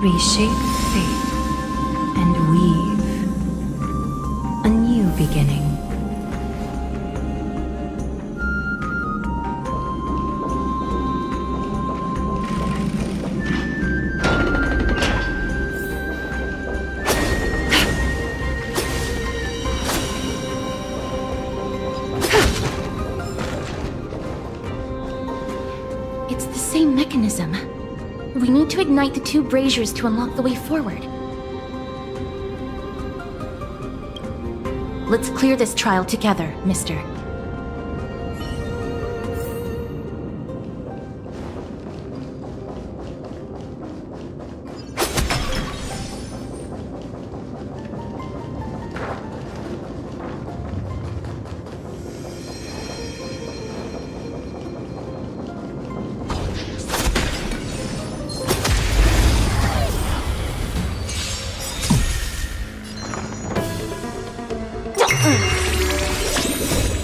Reshape fate and weave a new beginning. It's the same mechanism. We need to ignite the two braziers to unlock the way forward. Let's clear this trial together, mister.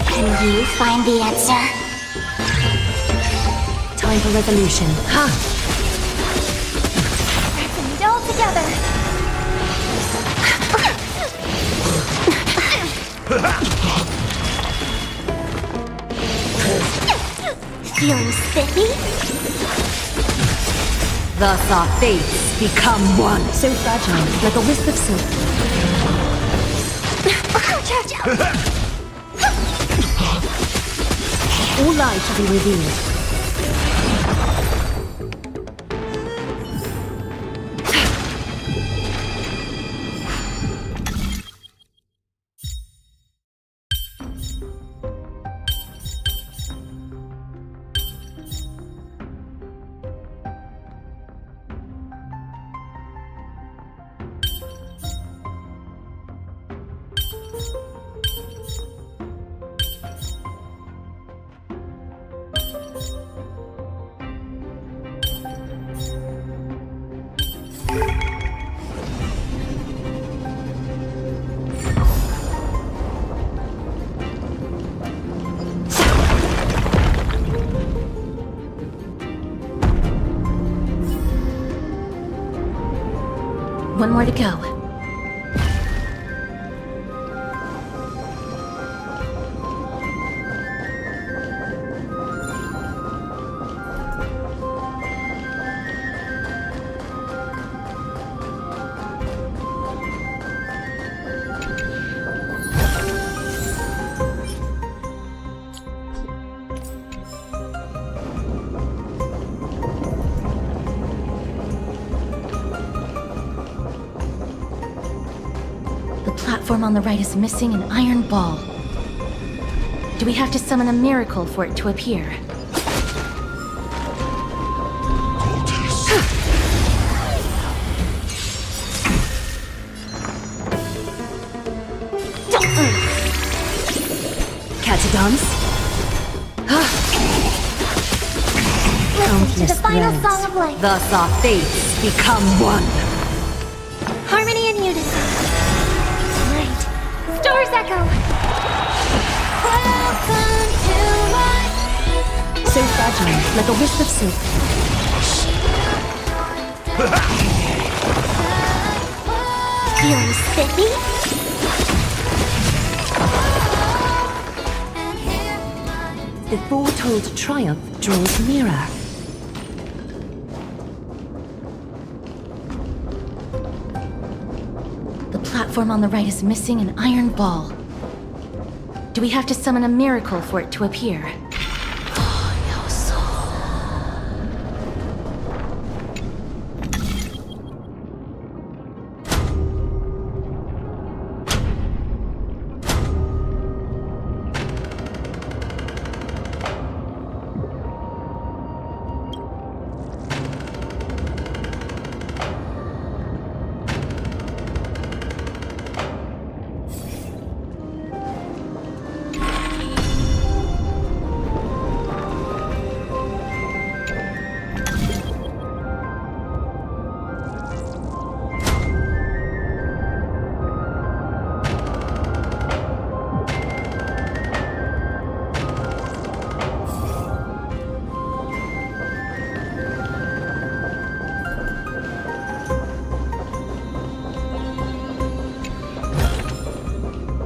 Can you find the answer? Time for resolution. Ha! Let's end it all together. Feeling spiffy? Thus our fates become one. So fragile, like a wisp of silk. Ouch, ouch, ouch. All light to be revealed. One more to go. The platform on the right is missing an iron ball. Do we have to summon a miracle for it to appear? Catadons? Listen to the final threads. song of life. Thus our fates become one. Harmony and unison. Light. Stars echo. Welcome to life. So fragile, like a wisp of silk. Feeling spiffy? The foretold triumph draws nearer. The platform on the right is missing an iron ball. Do we have to summon a miracle for it to appear?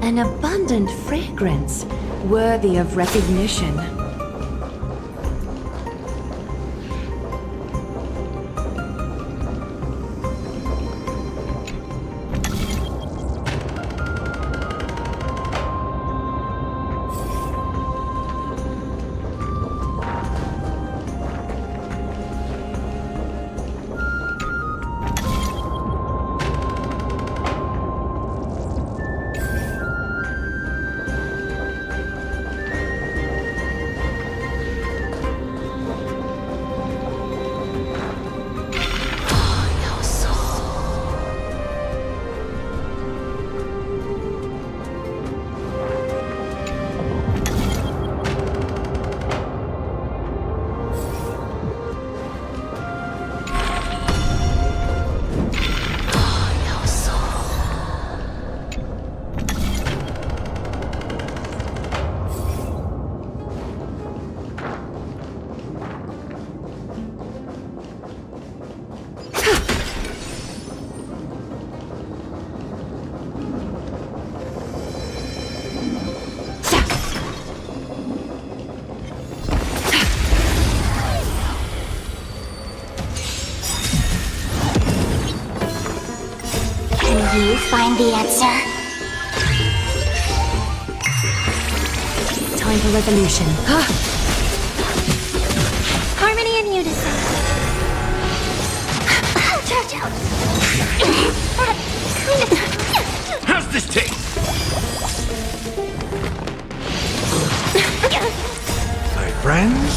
An abundant fragrance, worthy of recognition. Can you find the answer? Time for resolution. Harmony and unison. Watch out! How's this taste? My friends?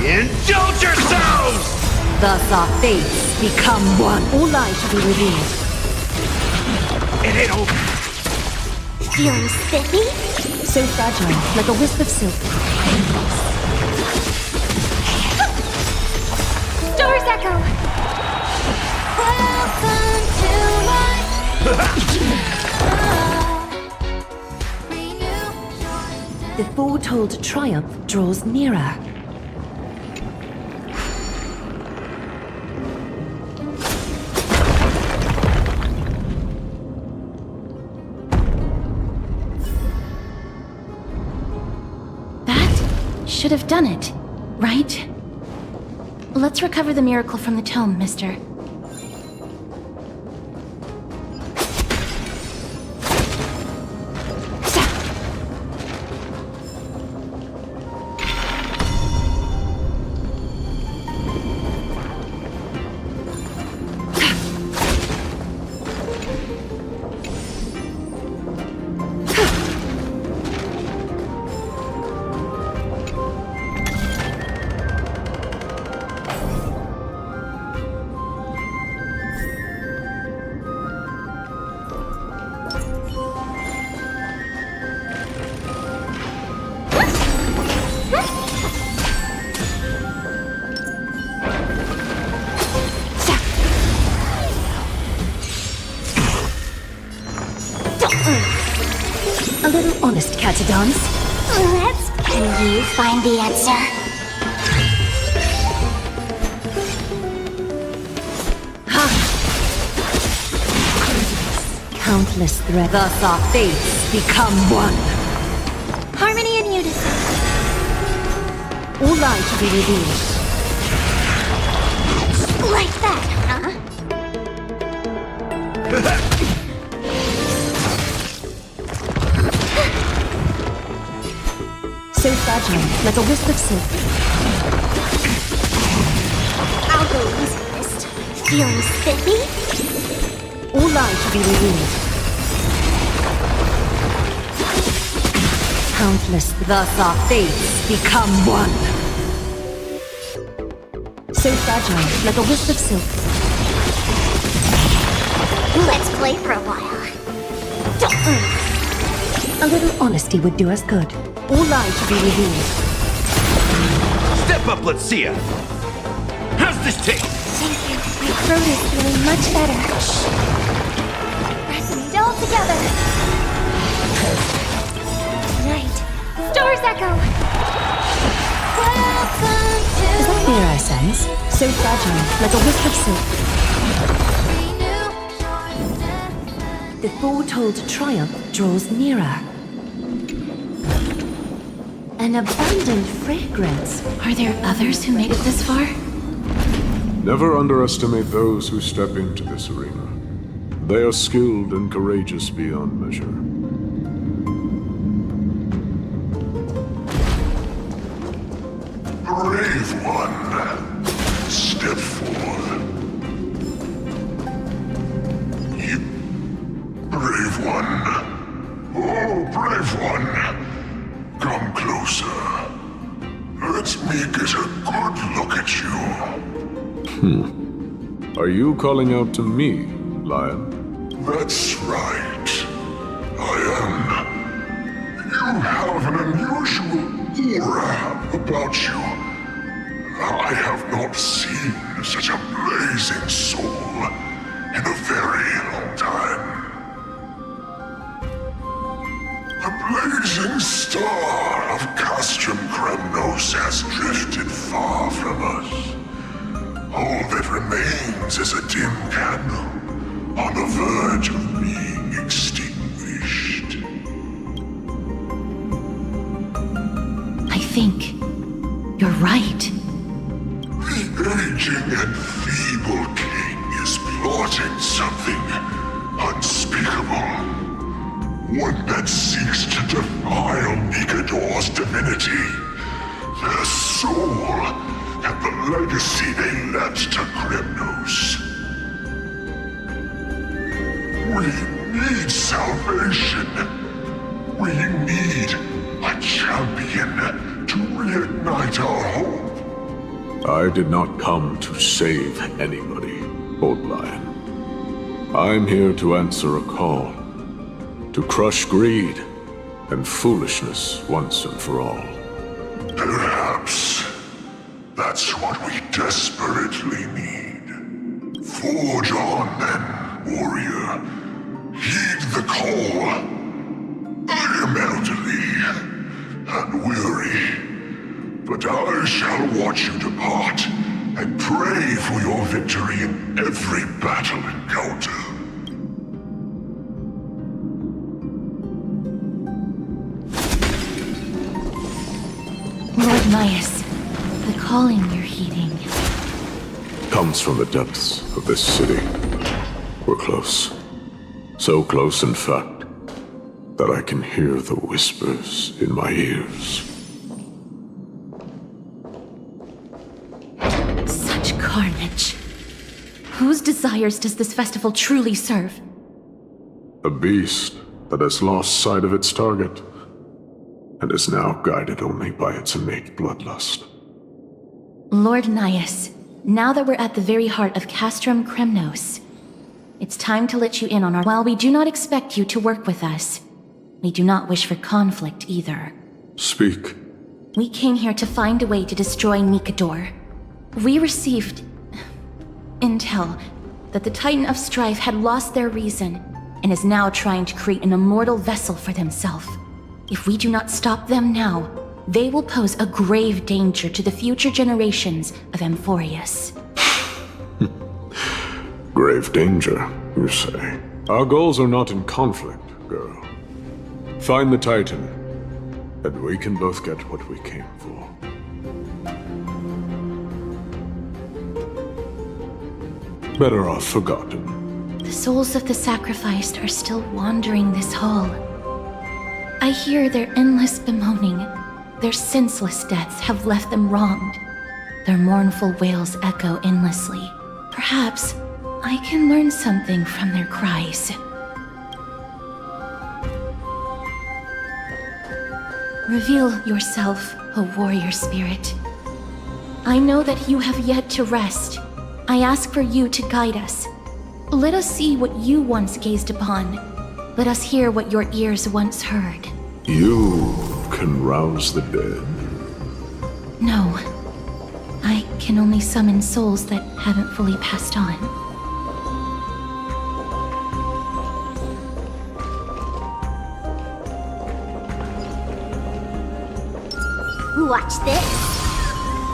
Indulge yourselves! Thus our fates become one. All light to be revealed. It ain't over. Feeling spiffy? So fragile, like a wisp of silk. Stars echo! Welcome to my... The foretold triumph draws nearer. Should have done it, right? Let's recover the miracle from the tome, mister. A little honest catadance. Let's... Can you find the answer? Countless threads. Thus our fates become one. Harmony and unison. All light to be revealed. Like that, huh? So fragile, like a wisp of silk. I'll go easy this time. Feeling spiffy? All light to be revealed. Countless, thus our fates become one. So fragile, like a wisp of silk. Let's play for a while. A little honesty would do us good. All light to be revealed. Step up, let's see ya. How's this taste? Thank you. My throat is feeling much better. Resonate all together. Night. Stars echo. Welcome to... Is that fear I sense? So fragile, like a wisp of silk. The foretold triumph draws nearer. An abundant fragrance. Are there others who made it this far? Never underestimate those who step into this arena. They are skilled and courageous beyond measure. Brave one, step forward. You, brave one. Oh, brave one. Come closer. Let me get a good look at you. Are you calling out to me, Lion? That's right. I am. You have an unusual aura about you. I have not seen such a blazing soul in a very long time. The blazing star of Castrum Kremnos has drifted far from us. All that remains is a dim candle on the verge of being extinguished. I think you're right. The aging and feeble king is plotting something unspeakable. One that seeks to defile Nikador's divinity, their soul, and the legacy they left to Kremnos. We need salvation. We need a champion to reignite our hope. I did not come to save anybody, Old Lion. I'm here to answer a call. To crush greed and foolishness once and for all. Perhaps that's what we desperately need. Forge on then, warrior. Heed the call. I am elderly and weary, but I shall watch you depart and pray for your victory in every battle encounter. Lord Myas, the calling you're heeding. Comes from the depths of this city. We're close. So close, in fact, that I can hear the whispers in my ears. Such carnage. Whose desires does this festival truly serve? A beast that has lost sight of its target, and is now guided only by its innate bloodlust. Lord Nyas, now that we're at the very heart of Castrum Kremnos, it's time to let you in on our— While we do not expect you to work with us, we do not wish for conflict either. Speak. We came here to find a way to destroy Nikador. We received intel that the Titan of Strife had lost their reason and is now trying to create an immortal vessel for themselves. If we do not stop them now, they will pose a grave danger to the future generations of Amphorius. Grave danger, you say? Our goals are not in conflict, girl. Find the Titan, and we can both get what we came for. Better off forgotten. The souls of the sacrificed are still wandering this hall. I hear their endless bemoaning. Their senseless deaths have left them wronged. Their mournful wails echo endlessly. Perhaps I can learn something from their cries. Reveal yourself, O warrior spirit. I know that you have yet to rest. I ask for you to guide us. Let us see what you once gazed upon. Let us hear what your ears once heard. You can rouse the dead. No. I can only summon souls that haven't fully passed on. Watch this.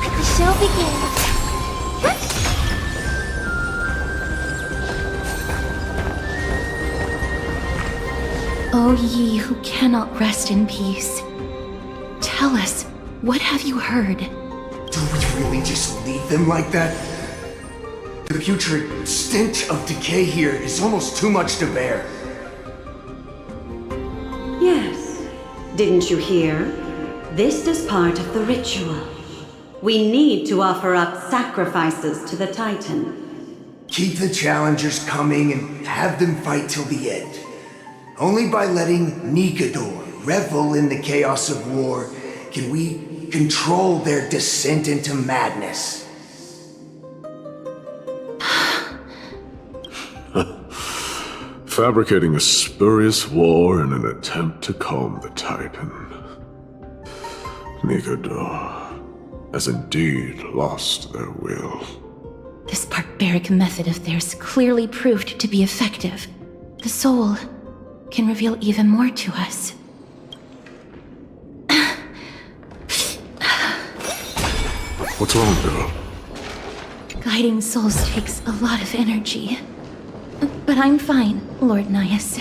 Let the show begin. O ye who cannot rest in peace, tell us, what have you heard? Do we really just leave them like that? The putrid stench of decay here is almost too much to bear. Yes. Didn't you hear? This is part of the ritual. We need to offer up sacrifices to the Titan. Keep the challengers coming and have them fight till the end. Only by letting Nikador revel in the chaos of war can we control their descent into madness. Fabricating a spurious war in an attempt to calm the Titan. Nikador has indeed lost their will. This barbaric method of theirs clearly proved to be effective. The soul can reveal even more to us. What's wrong, girl? Guiding souls takes a lot of energy. But I'm fine, Lord Nias.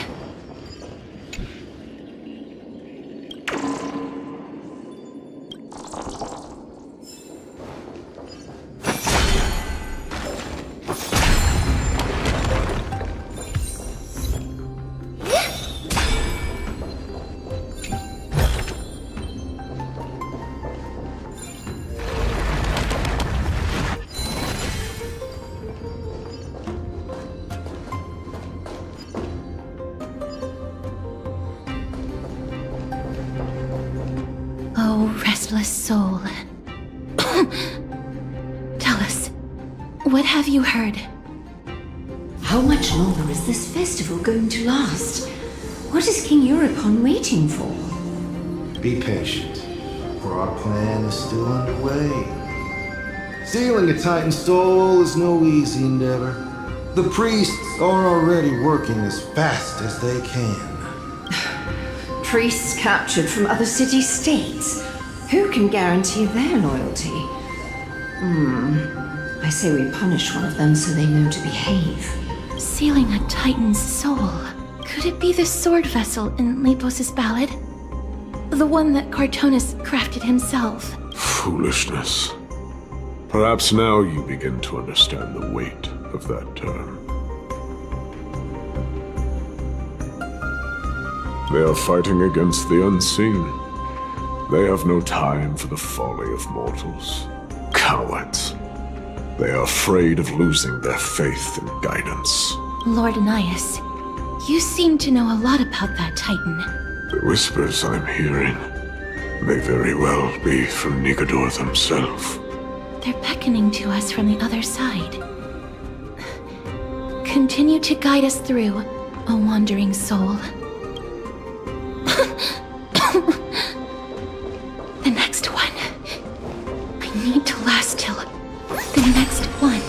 Restless soul. Tell us, what have you heard? How much longer is this festival going to last? What is King Eurocon waiting for? Be patient, for our plan is still underway. Stealing a Titan soul is no easy endeavor. The priests are already working as fast as they can. Priests captured from other city-states. Who can guarantee their loyalty? I say we punish one of them so they know to behave. Sealing a Titan's soul. Could it be the sword vessel in Lepos' ballad? The one that Cartonis crafted himself? Foolishness. Perhaps now you begin to understand the weight of that term. They are fighting against the unseen. They have no time for the folly of mortals. Cowards. They are afraid of losing their faith and guidance. Lord Nias, you seem to know a lot about that Titan. The whispers I'm hearing may very well be from Nikador himself. They're beckoning to us from the other side. Continue to guide us through, a wandering soul. The next one. I need to last till the next one.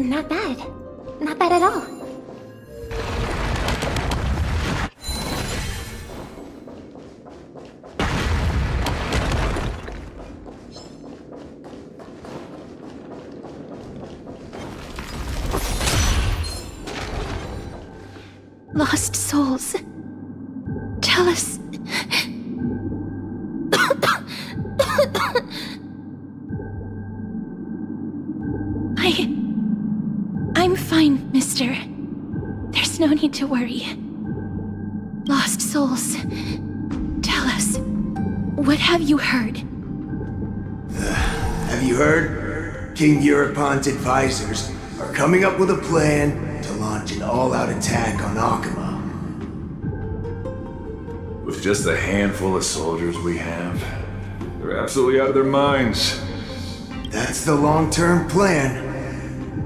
Not bad. Not bad at all. Lost souls. Tell us. I'm fine, mister. There's no need to worry. Lost souls. Tell us. What have you heard? Have you heard? King Europon's advisors are coming up with a plan to launch an all-out attack on Akama. With just a handful of soldiers we have, they're absolutely out of their minds. That's the long-term plan.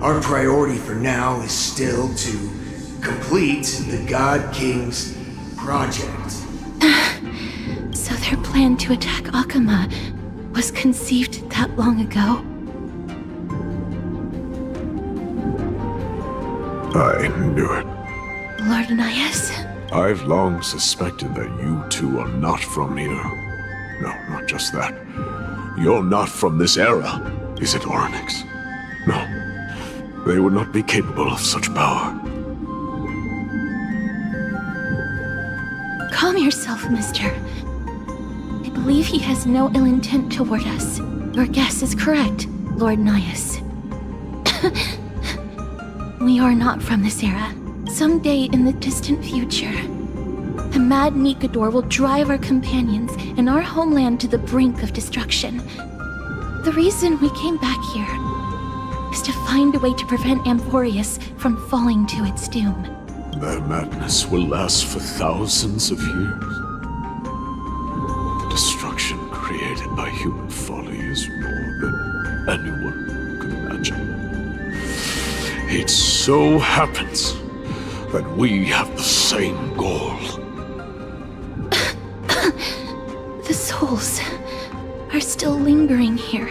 Our priority for now is still to complete the God King's project. So their plan to attack Akama was conceived that long ago? I knew it. Lord Anais? I've long suspected that you two are not from here. No, not just that. You're not from this era. Is it Oryx? No. They would not be capable of such power. Calm yourself, mister. I believe he has no ill intent toward us. Your guess is correct, Lord Nias. We are not from this era. Someday in the distant future, a mad Nikador will drive our companions and our homeland to the brink of destruction. The reason we came back here is to find a way to prevent Amphorius from falling to its doom. Their madness will last for thousands of years. The destruction created by human folly is more than anyone could imagine. It so happens that we have the same goal. The souls are still lingering here.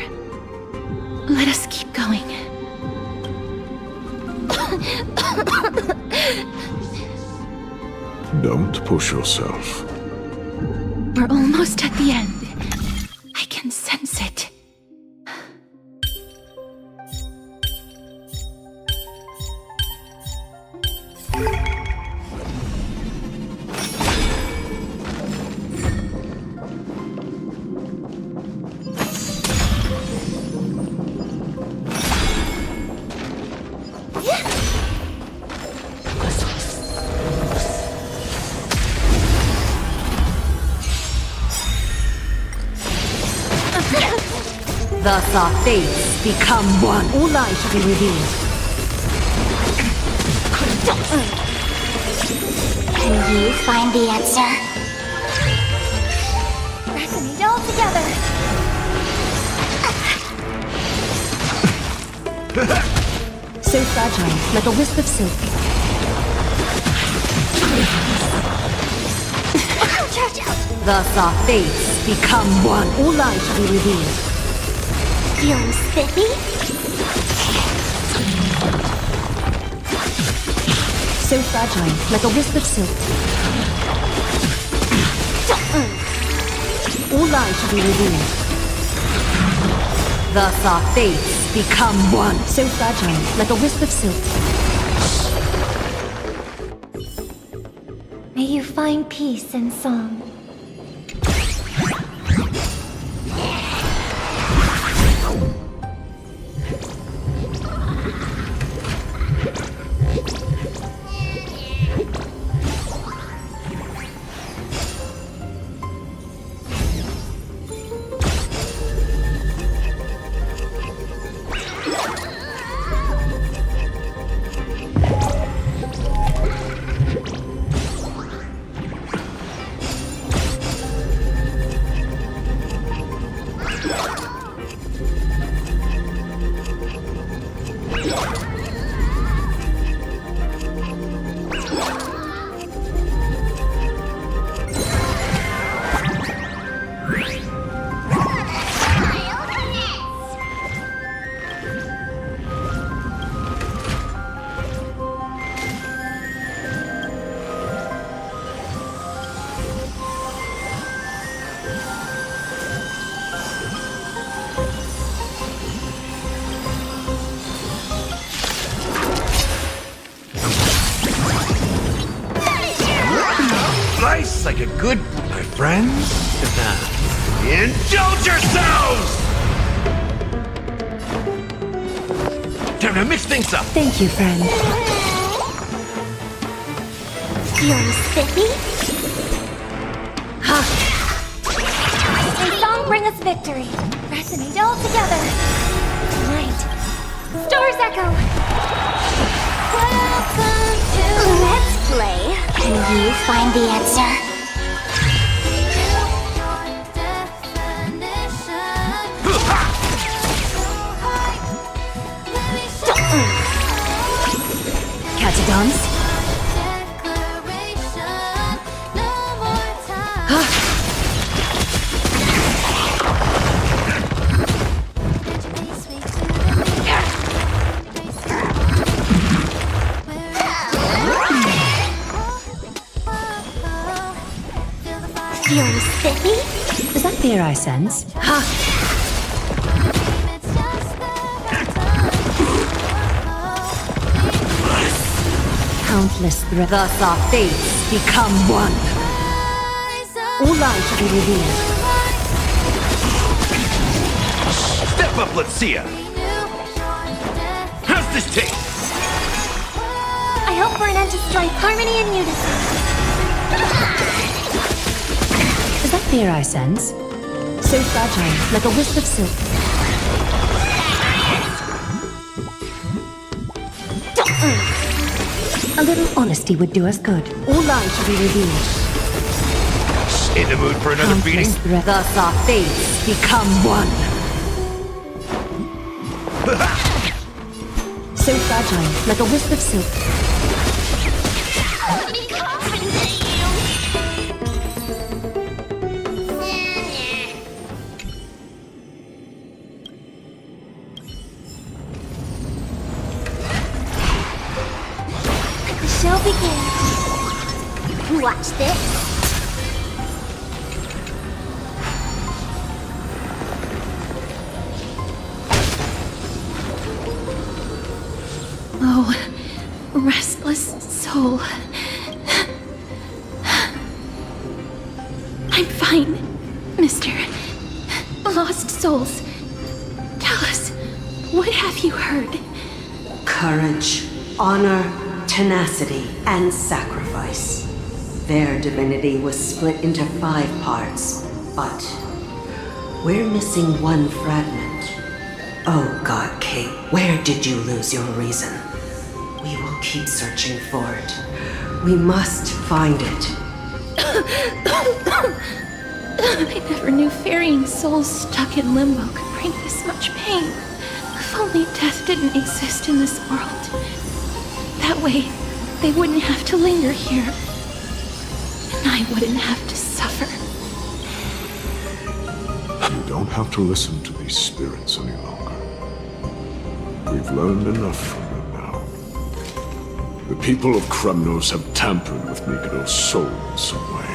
Let us keep going. Don't push yourself. We're almost at the end. I can sense it. Thus our fates become one. All light shall be revealed. Can you find the answer? Resonate all together. So fragile, like a wisp of silk. Thus our fates become one. All light shall be revealed. Feeling spiffy? So fragile, like a wisp of silk. All light shall be revealed. Thus our fates become one. So fragile, like a wisp of silk. May you find peace and song. sacrifice like a good, my friends? Indulge yourselves! Time to mix things up. Thank you, friend. Feeling spiffy? And song bring us victory. Resonate all together. Right. Stars echo. Welcome to Let's Play. Can you find the answer? Catch a dance? Feeling spiffy? Is that fear I sense? Countless threats. Thus our fates become one. All light to be revealed. Step up, let's see ya. How's this taste? I hope for an end to strife, harmony, and unity. Is that fear I sense? So fragile, like a wisp of silk. A little honesty would do us good. All lies should be revealed. In the mood for another beating? Thus our fates become one. So fragile, like a wisp of silk. Be confident in you. The show begins. Watch this. Oh, restless soul. I'm fine, Mr. Lost Souls. Tell us, what have you heard? Courage, honor, tenacity, and sacrifice. Their divinity was split into 5 parts, but we're missing one fragment. Oh God, Kate, where did you lose your reason? We will keep searching for it. We must find it. I never knew ferrying souls stuck in limbo could bring this much pain. If only death didn't exist in this world. That way, they wouldn't have to linger here. And I wouldn't have to suffer. You don't have to listen to these spirits any longer. We've learned enough from them now. The people of Kremnos have tampered with Nikador's soul in some way.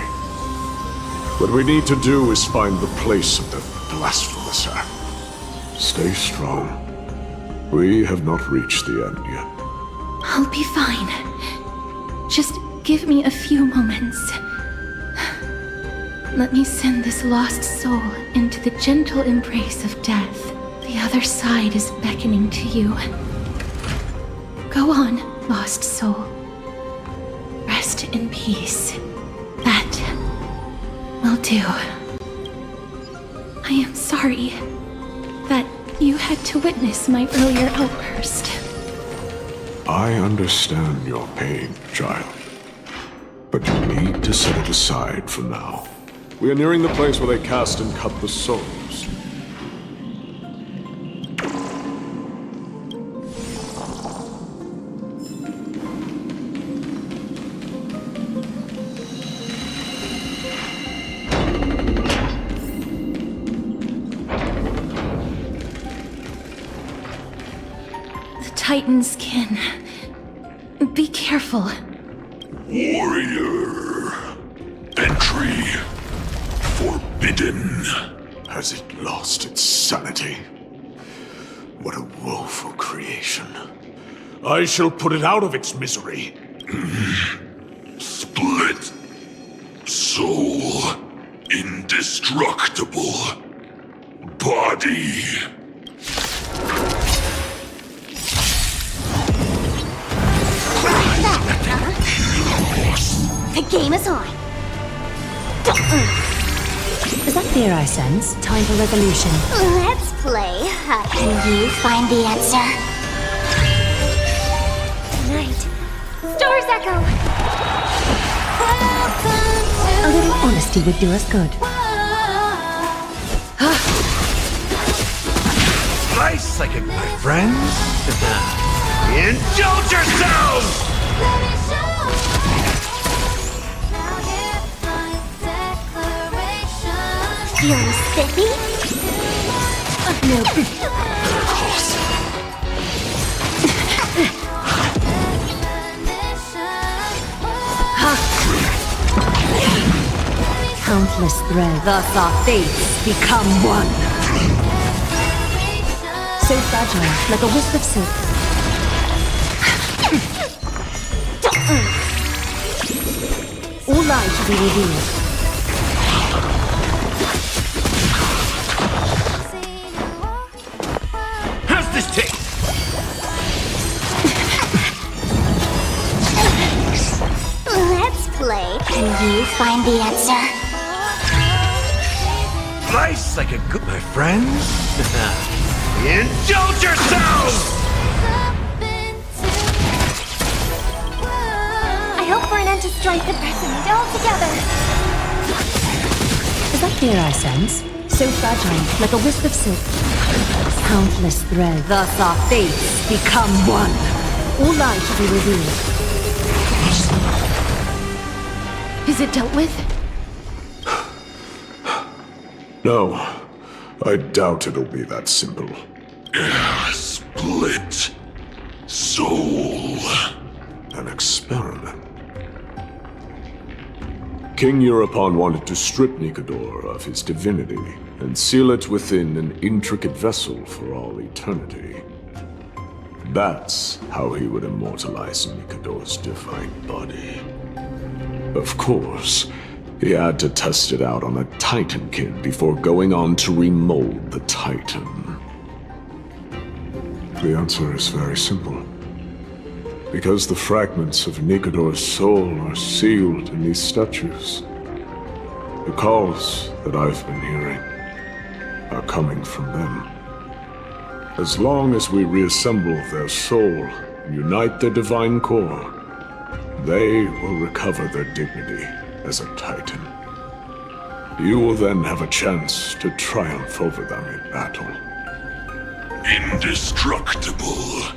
What we need to do is find the place of the blasphemous act. Stay strong. We have not reached the end yet. I'll be fine. Just give me a few moments. Let me send this lost soul into the gentle embrace of death. The other side is beckoning to you. Go on, lost soul. Rest in peace. That will do. I am sorry that you had to witness my earlier outburst. I understand your pain, child. But you need to set it aside for now. We are nearing the place where they cast and cut the souls. The Titan's kin. Be careful. Warrior. Entry forbidden. Has it lost its sanity? What a woeful creation. I shall put it out of its misery. Split. Soul, indestructible. Body. The game is on. Is that fear I sense? Time for resolution. Let's play. Can you find the answer? Tonight, Stars Echo. A little honesty would do us good. Nice, like my friends. Indulge yourselves! Feeling spiffy? No. Countless threads. Thus our fates become one. So fragile, like a wisp of silk. All lies shall be revealed. How's this taste? Let's play. Can you find the answer? Nice, like my friends. Indulge yourselves! I hope for an end to strife and resonate all together. Is that fear I sense? So fragile, like a wisp of silk. Countless threads. Thus our fates become one. All lies shall be revealed. Is it dealt with? No, I doubt it'll be that simple. Split. Soul. An experiment. King Eurupon wanted to strip Nikador of his divinity and seal it within an intricate vessel for all eternity. That's how he would immortalize Nikador's divine body. Of course, he had to test it out on a Titankin before going on to remold the Titan. The answer is very simple. Because the fragments of Nikador's soul are sealed in these statues. The calls that I've been hearing are coming from them. As long as we reassemble their soul and unite their divine core, they will recover their dignity as a Titan. You will then have a chance to triumph over them in battle. Indestructible.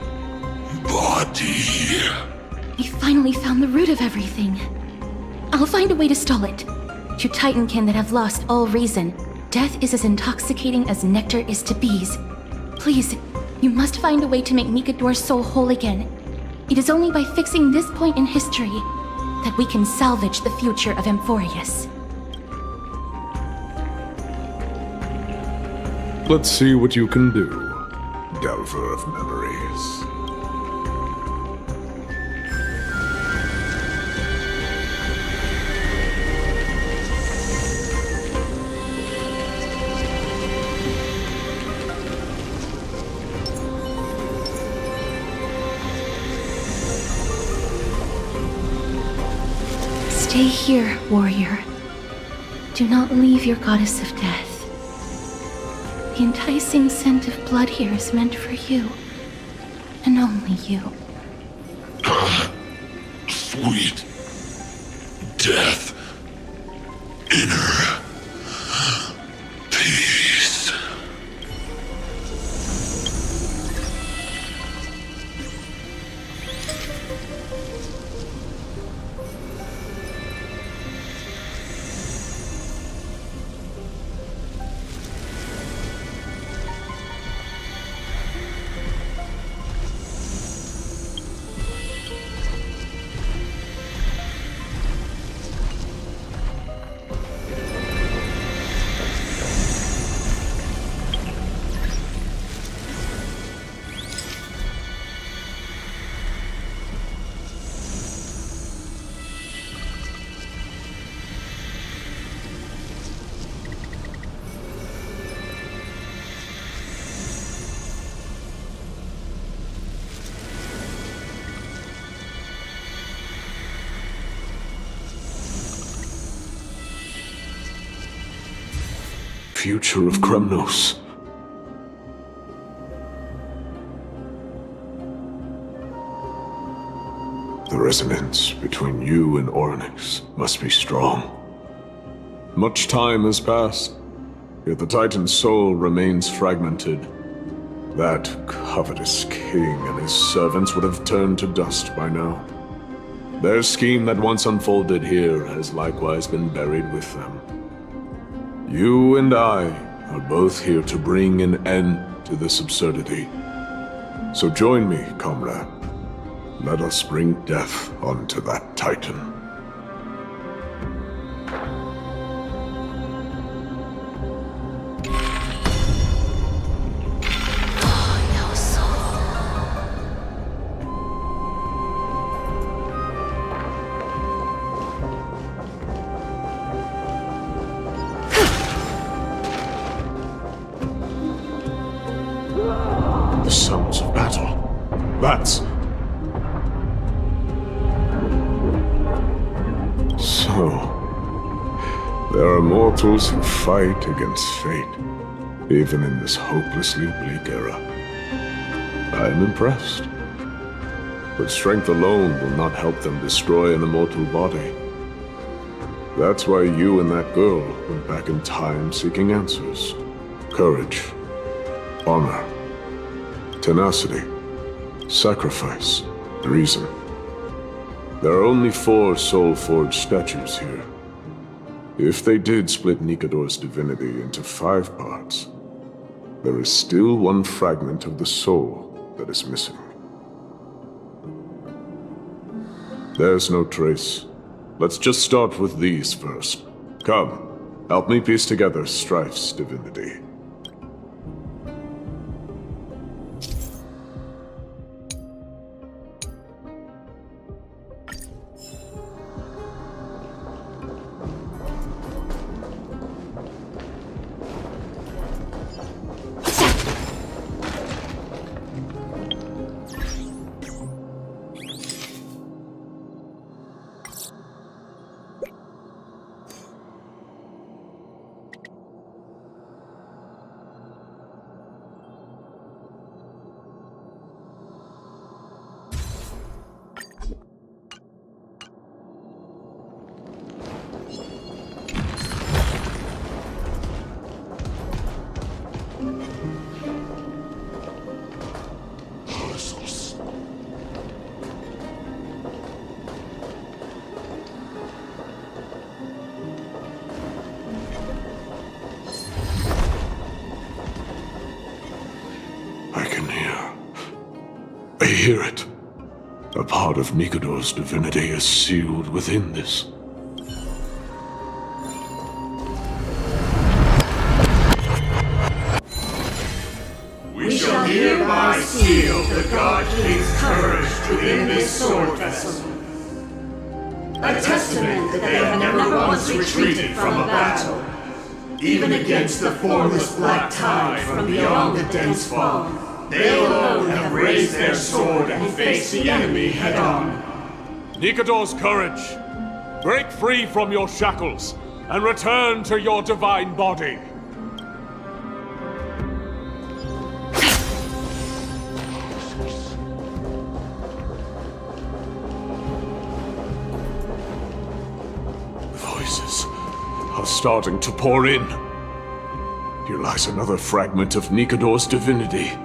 Body. We finally found the root of everything. I'll find a way to stall it. To Titankin that have lost all reason, death is as intoxicating as nectar is to bees. Please, you must find a way to make Nikador's soul whole again. It is only by fixing this point in history that we can salvage the future of Amphorius. Let's see what you can do, Delver of Memories. Stay here, warrior. Do not leave your goddess of death. The enticing scent of blood here is meant for you, and only you. Sweet. Death. Inner. Peace. future of Kremnos. The resonance between you and Orynyx must be strong. Much time has passed, yet the Titan's soul remains fragmented. That covetous king and his servants would have turned to dust by now. Their scheme that once unfolded here has likewise been buried with them. You and I are both here to bring an end to this absurdity. So join me, comrade. Let us bring death onto that Titan. The sounds of battle. That's... So... there are mortals who fight against fate, even in this hopelessly bleak era. I am impressed. But strength alone will not help them destroy an immortal body. That's why you and that girl went back in time seeking answers. Courage. Honor. Tenacity. Sacrifice. Reason. There are only 4 soul-forged statues here. If they did split Nikador's divinity into 5 parts, there is still one fragment of the soul that is missing. There's no trace. Let's just start with these first. Come, help me piece together Strife's divinity. I hear it. A part of Nikador's divinity is sealed within this. We shall hereby seal the God King's courage within this sword vessel. A testament that they have never once retreated from a battle, even against the formless black tide from beyond the dense fog. They alone have raised their sword and faced the enemy head-on. Nikador's courage! Break free from your shackles and return to your divine body! Voices are starting to pour in. Here lies another fragment of Nikador's divinity.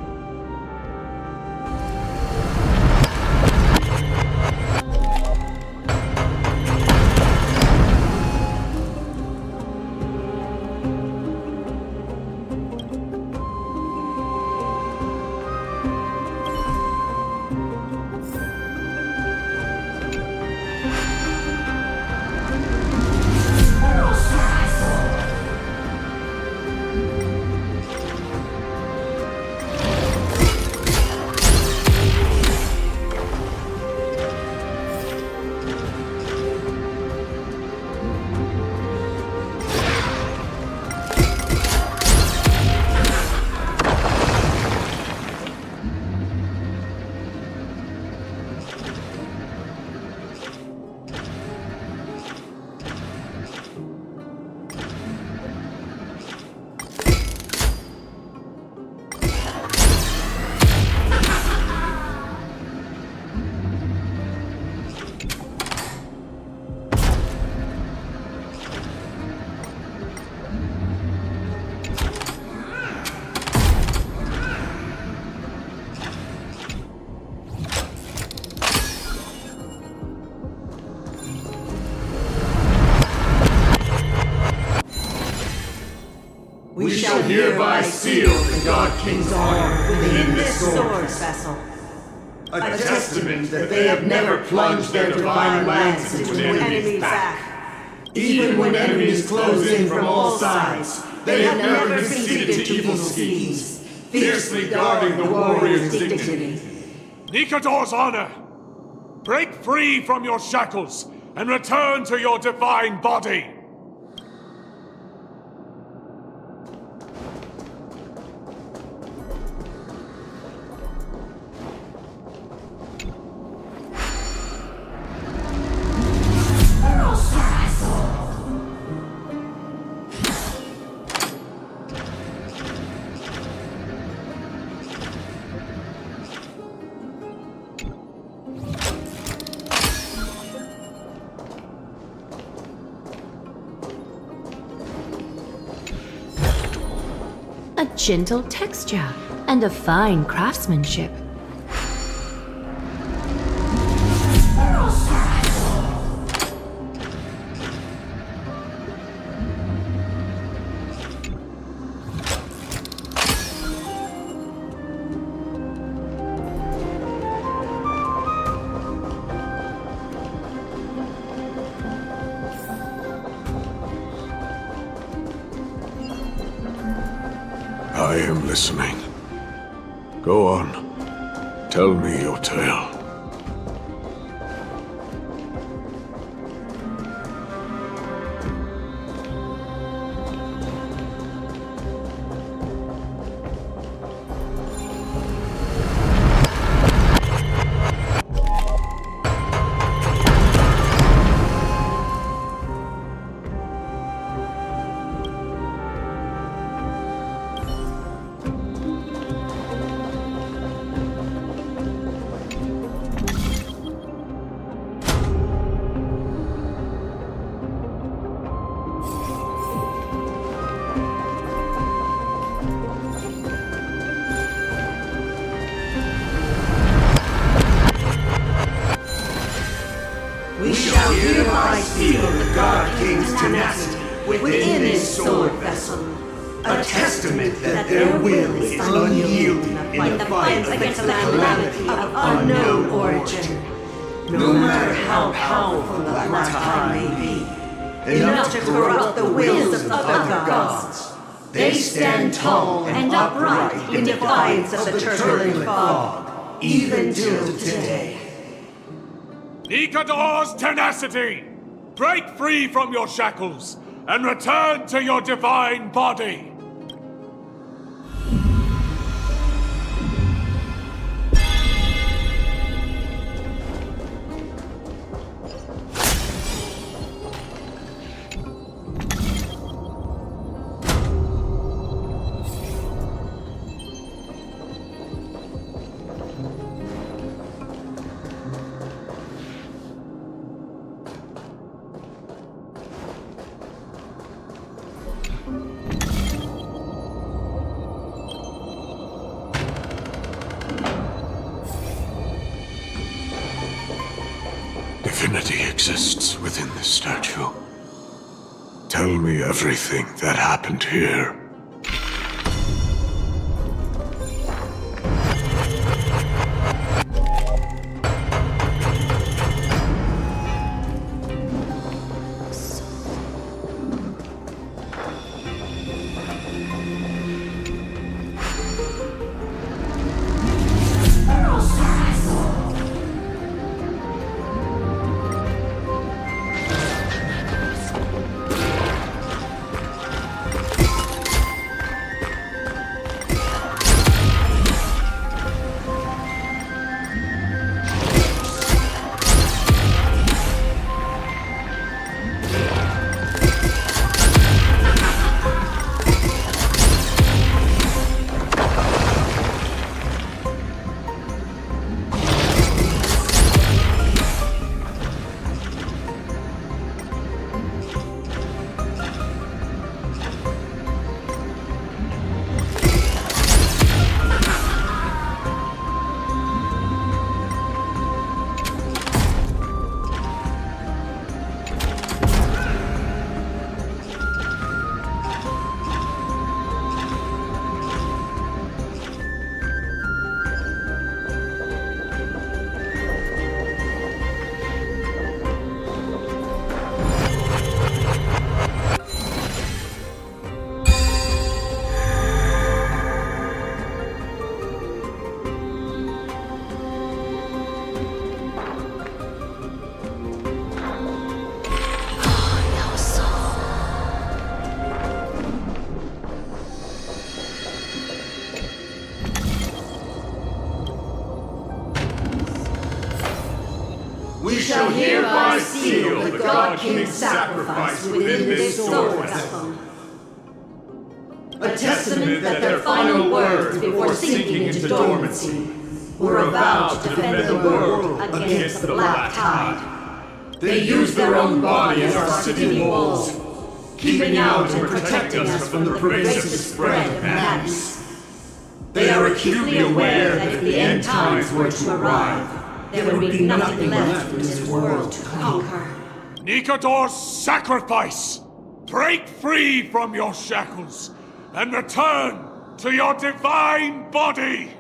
shall hereby seal the God King's honor within this sword vessel. A testament that they have never plunged their divine lance into an enemy's back. Even when enemies close in from all sides, they have never conceded to evil schemes, fiercely guarding the warrior's dignity. Nikador's honor! Break free from your shackles and return to your divine body! A gentle texture and a fine craftsmanship. I am listening. Go on. Tell me your tale. We shall hereby seal the God King's tenacity within this sword vessel. A testament that their will is unyielding in the fight against the calamity of unknown origin. No matter how powerful the Black Tide may be, enough to corrupt the wills of other gods, they stand tall and upright in defiance of the turbulent fog, even till today. Nikador's tenacity! Break free from your shackles and return to your divine body! Divinity exists within this statue. Tell me everything that happened here. seal the God King's sacrifice within this sword vessel. A testament that their final words before sinking into dormancy were a vow to defend the world against the Black Tide. They used their own body as our city walls, keeping out and protecting us from the pervasive spread of madness. They are acutely aware that if the end times were to arrive, there would be nothing left in this world to conquer. Nikador's sacrifice! Break free from your shackles and return to your divine body!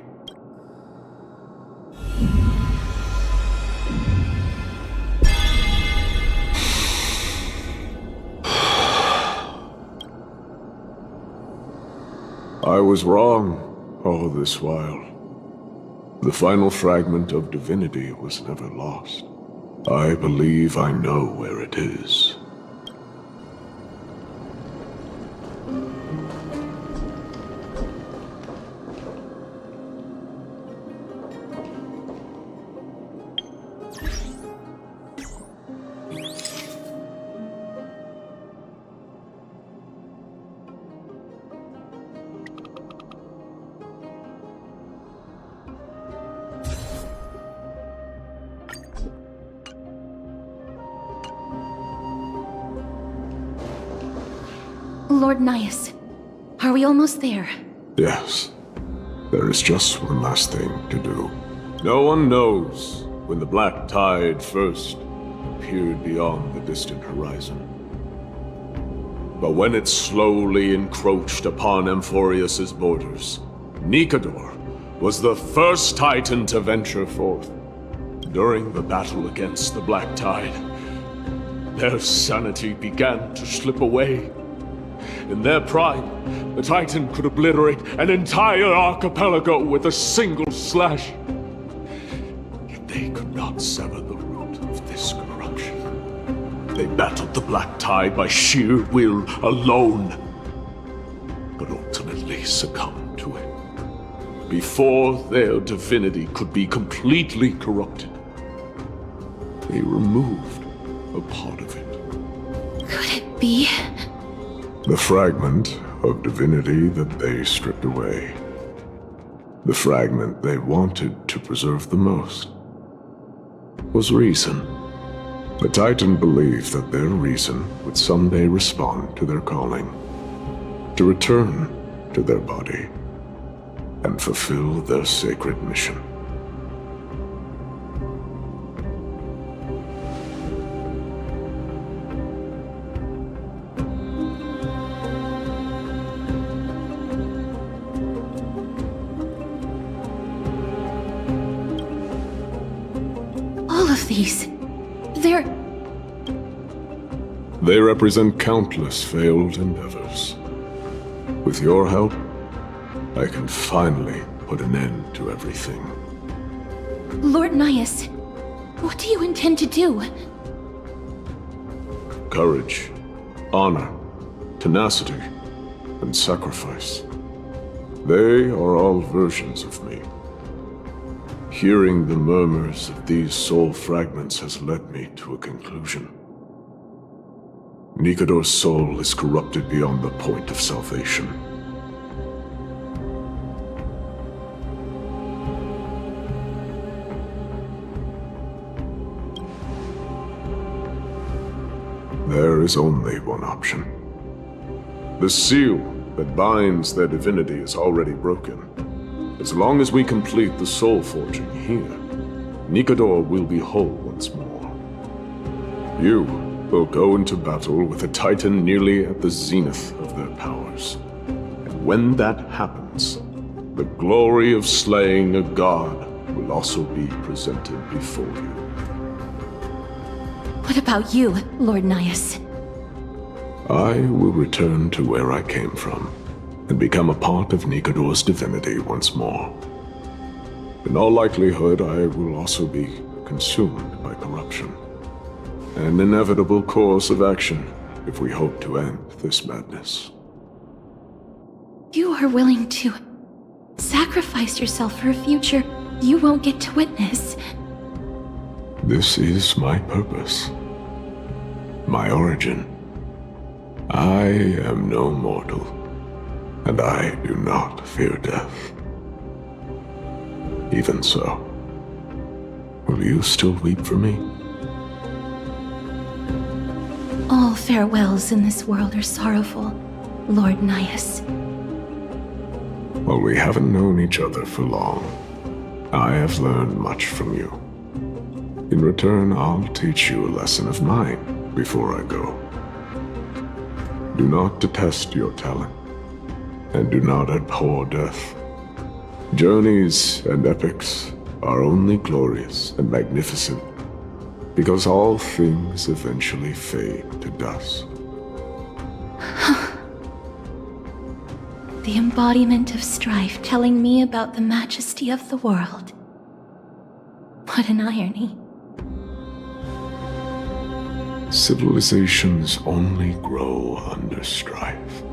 I was wrong all this while. The final fragment of divinity was never lost. I believe I know where it is. Lord Nias, are we almost there? Yes. There is just one last thing to do. No one knows when the Black Tide first appeared beyond the distant horizon. But when it slowly encroached upon Amphorius's borders, Nikador was the first Titan to venture forth. During the battle against the Black Tide, their sanity began to slip away. In their prime, the Titan could obliterate an entire archipelago with a single slash. Yet they could not sever the root of this corruption. They battled the Black Tide by sheer will alone, but ultimately succumbed to it. Before their divinity could be completely corrupted, they removed a part of it. Could it be? The fragment of divinity that they stripped away. The fragment they wanted to preserve the most was reason. The Titan believed that their reason would someday respond to their calling, to return to their body, and fulfill their sacred mission. These... They represent countless failed endeavors. With your help, I can finally put an end to everything. Lord Nias, what do you intend to do? Courage, honor, tenacity, and sacrifice. They are all versions of me. Hearing the murmurs of these soul fragments has led me to a conclusion. Nikador's soul is corrupted beyond the point of salvation. There is only one option. The seal that binds their divinity is already broken. As long as we complete the soul forging here, Nikador will be whole once more. You will go into battle with a Titan nearly at the zenith of their powers. And when that happens, the glory of slaying a god will also be presented before you. What about you, Lord Nias? I will return to where I came from, and become a part of Nikador's divinity once more. In all likelihood, I will also be consumed by corruption. An inevitable course of action if we hope to end this madness. You are willing to sacrifice yourself for a future you won't get to witness. This is my purpose. my origin. I am no mortal, and I do not fear death. Even so, will you still weep for me? All farewells in this world are sorrowful, Lord Nias. While we haven't known each other for long, I have learned much from you. In return, I'll teach you a lesson of mine before I go. Do not detest your talent, and do not abhor death. Journeys and epics are only glorious and magnificent because all things eventually fade to dust. The embodiment of strife telling me about the majesty of the world. What an irony. Civilizations only grow under strife.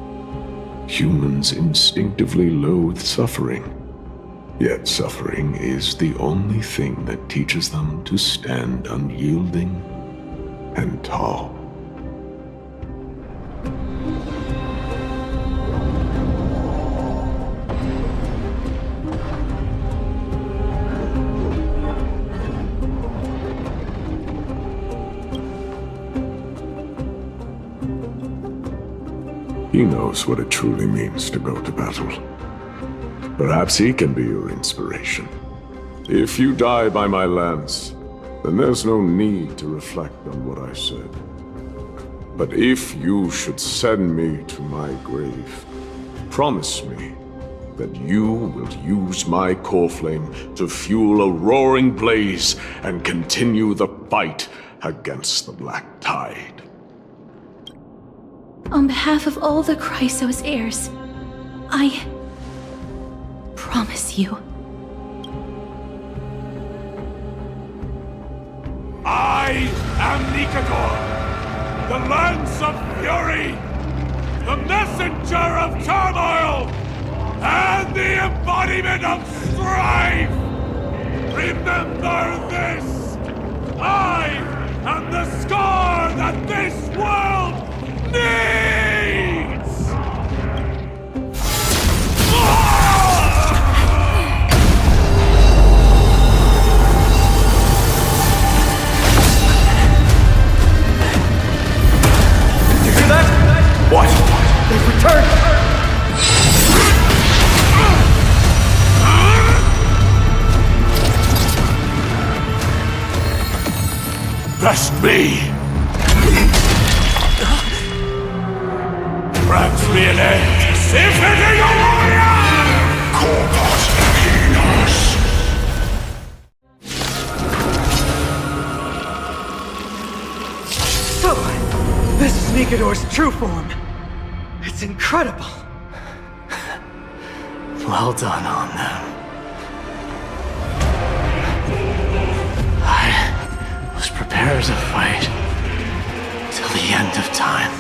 Humans instinctively loathe suffering, yet suffering is the only thing that teaches them to stand unyielding and tall. He knows what it truly means to go to battle. Perhaps he can be your inspiration. If you die by my lance, then there's no need to reflect on what I said. But if you should send me to my grave, promise me that you will use my core flame to fuel a roaring blaze and continue the fight against the Black Tide. On behalf of all the Chrysos heirs, I promise you. I am Nikador, the Lance of Fury, the messenger of turmoil, and the embodiment of strife! Remember this! I am the scar that this world needs! You hear that? What? They've returned! Best me! Grants me an end! Infinity warrior! Corpus Enos! So, this is Nikador's true form. It's incredible. Well done on them. I was prepared to fight till the end of time.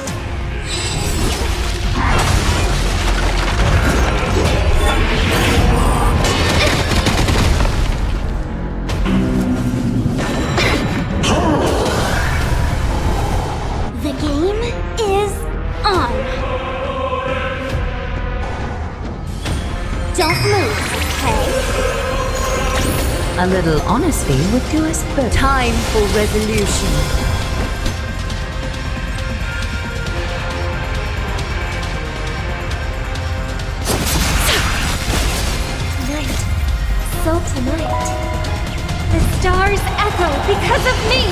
The game is on. Don't move, okay? A little honesty would do us both. Time for resolution. Tonight, so tonight, the stars echo because of me.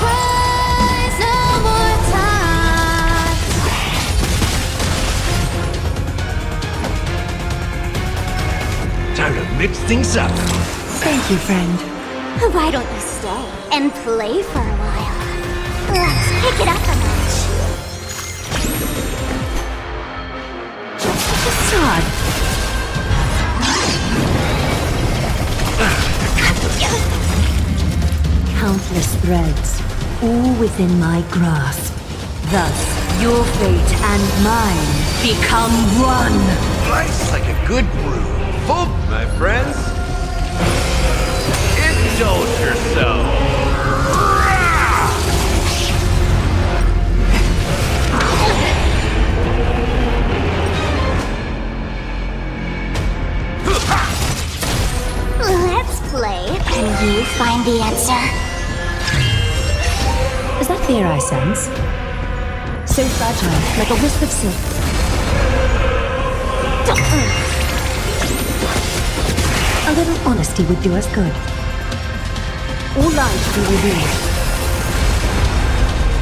Rise no more time. Time to mix things up. Thank you, friend. Why don't you stay and play for a while? Let's pick it up a notch. Start. Countless threads, all within my grasp. Thus, your fate and mine become one. Life's like a good brew. Full, my friends. Indulge yourself. fear I sense. So fragile, like a wisp of silk. A little honesty would do us good. All lies should be revealed.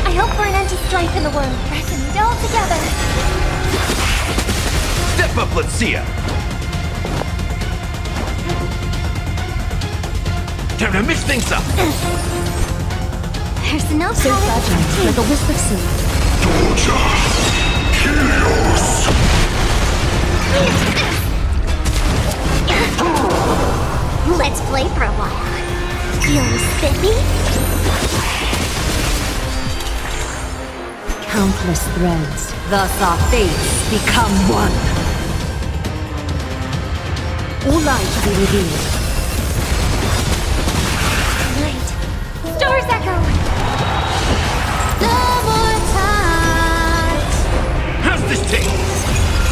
I hope for an end to strife in the world. Resonate all together. Step up, let's see ya! Time to mix things up! Personnel So fragile, like a wisp of silk. Let's play for a while. Feeling spiffy? Countless threads, thus our fates become one. All lies should be revealed. Light. Stars echo. No more touch. How's this taste?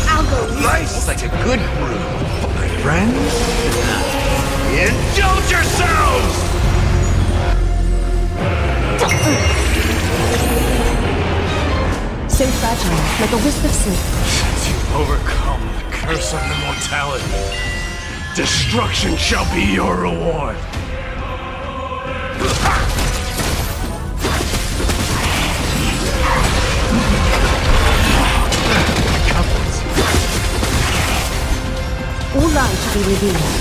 I'll go easy. Nice like a good brew. My friends? Indulge yourselves! So fragile, like a wisp of silk. Since you've overcome the curse of immortality, destruction shall be your reward. All lies should be revealed.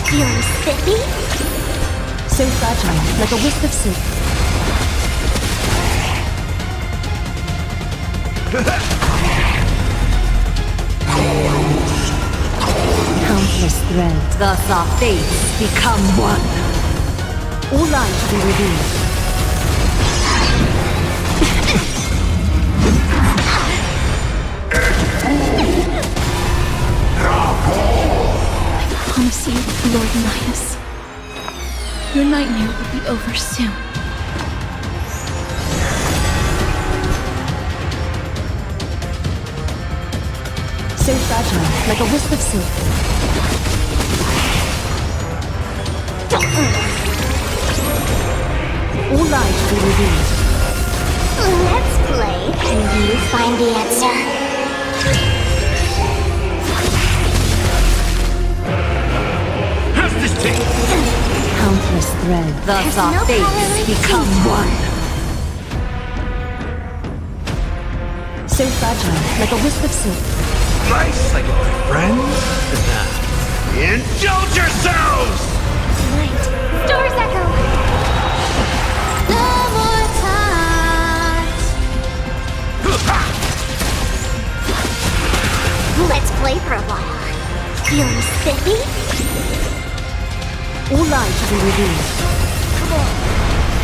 Feeling spiffy? So fragile, like a wisp of silk. Countless threads, thus our fates become one. All lies should be revealed. I promise you, Lord Midas, your nightmare will be over soon. So fragile, like a wisp of silk. All lies should be revealed. Let's play. Can you find the answer? How's this taste? Countless threads, thus There's our no fates power in become peace. one. So fragile, like a wisp of silk. Nice like my friends? Indulge yourselves! Light. Stars echo. No more touch. Let's play for a while. Feeling spiffy? All lies should be revealed. Come on!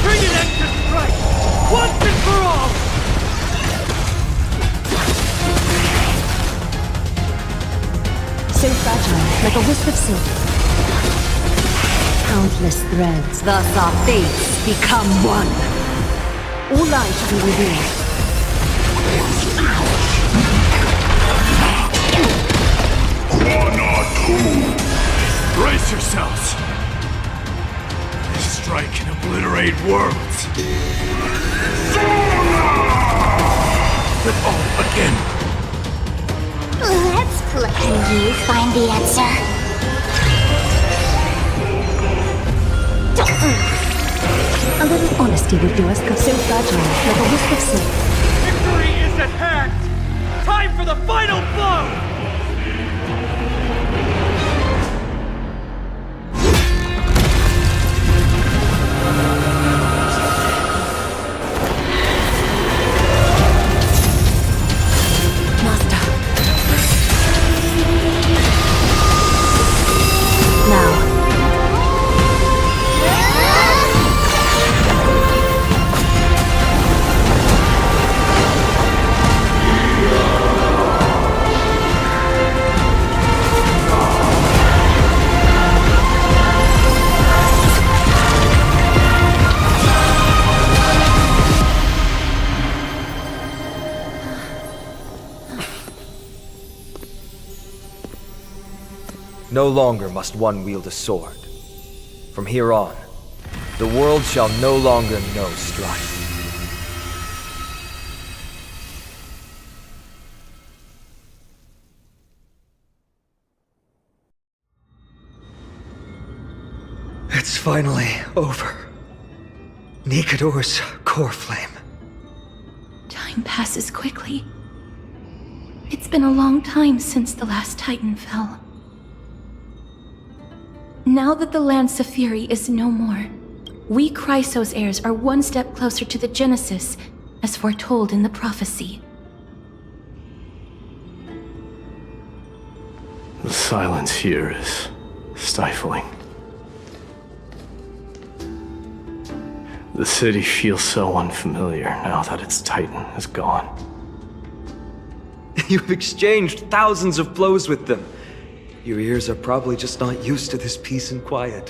Bring an end to strife! Once and for all! So fragile, like a wisp of silk. Countless threads, thus our fates become one. All lies should be revealed. Brace yourselves! This strike can obliterate worlds! Oh, again! Let's play. Can you find the answer? A little honesty would do us good. So fragile, like a wisp of silk. Victory is at hand! Time for the final blow! No longer must one wield a sword. From here on, The world shall no longer know strife. It's finally over. Nikador's core flame. Time passes quickly. It's been a long time since the last Titan fell. Now that the Lance of Fury is no more, we Chrysos heirs are one step closer to the Genesis, as foretold in the prophecy. The silence here is stifling. The city feels so unfamiliar now that its Titan is gone. You've exchanged thousands of blows with them. Your ears are probably just not used to this peace and quiet.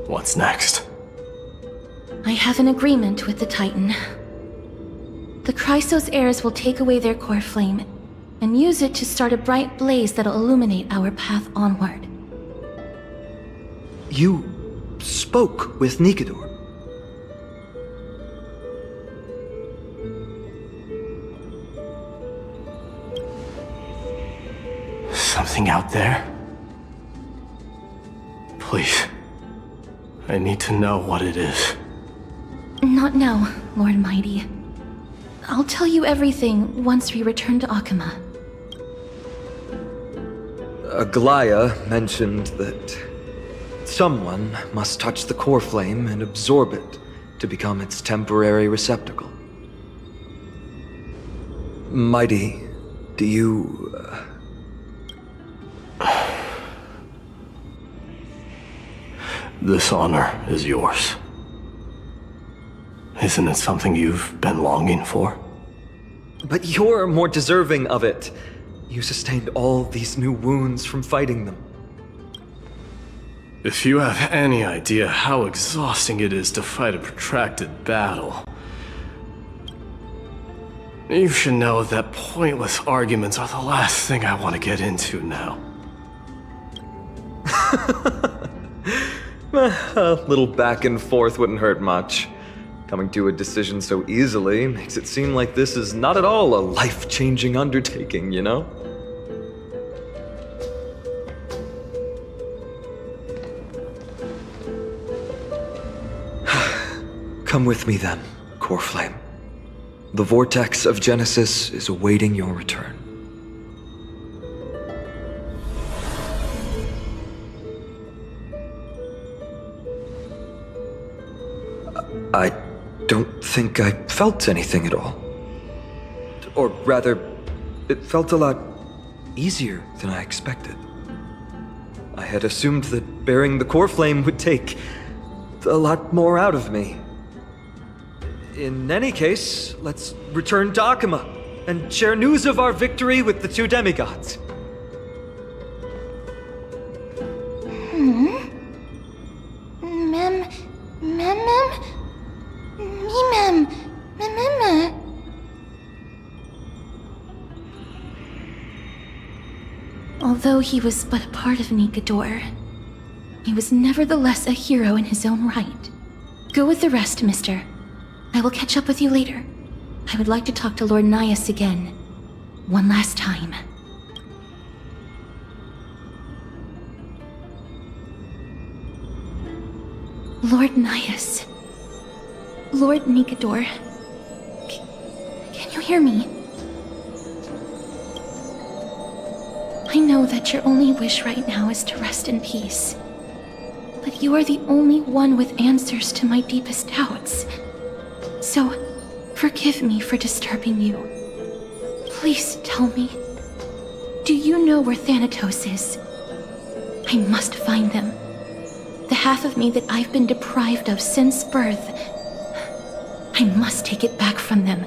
What's next? I have an agreement with the Titan. The Chrysos heirs will take away their core flame and use it to start a bright blaze that'll illuminate our path onward. You spoke with Nikador. Something out there? Please. I need to know what it is. Not now, Lord Mighty. I'll tell you everything once we return to Akama. Aglaya mentioned that someone must touch the core flame and absorb it to become its temporary receptacle. Mighty, do you... This honor is yours. Isn't it something you've been longing for? But you're more deserving of it. You sustained all these new wounds from fighting them. If you have any idea how exhausting it is to fight a protracted battle, you should know that pointless arguments are the last thing I want to get into now. A little back and forth wouldn't hurt much. Coming to a decision so easily makes it seem like this is not at all a life-changing undertaking, you know? Come with me then, Core Flame. The vortex of Genesis is awaiting your return. I don't think I felt anything at all. Or rather, it felt a lot easier than I expected. I had assumed that bearing the core flame would take a lot more out of me. In any case, let's return to Akama and share news of our victory with the two demigods. Although he was but a part of Nikador, he was nevertheless a hero in his own right. Go with the rest, mister. I will catch up with you later. I would like to talk to Lord Nias again. One last time. Lord Nias. Lord Nikador. Can you hear me? I know that your only wish right now is to rest in peace. But you are the only one with answers to my deepest doubts. So, forgive me for disturbing you. Please tell me, do you know where Thanatos is? I must find them. The half of me that I've been deprived of since birth. I must take it back from them.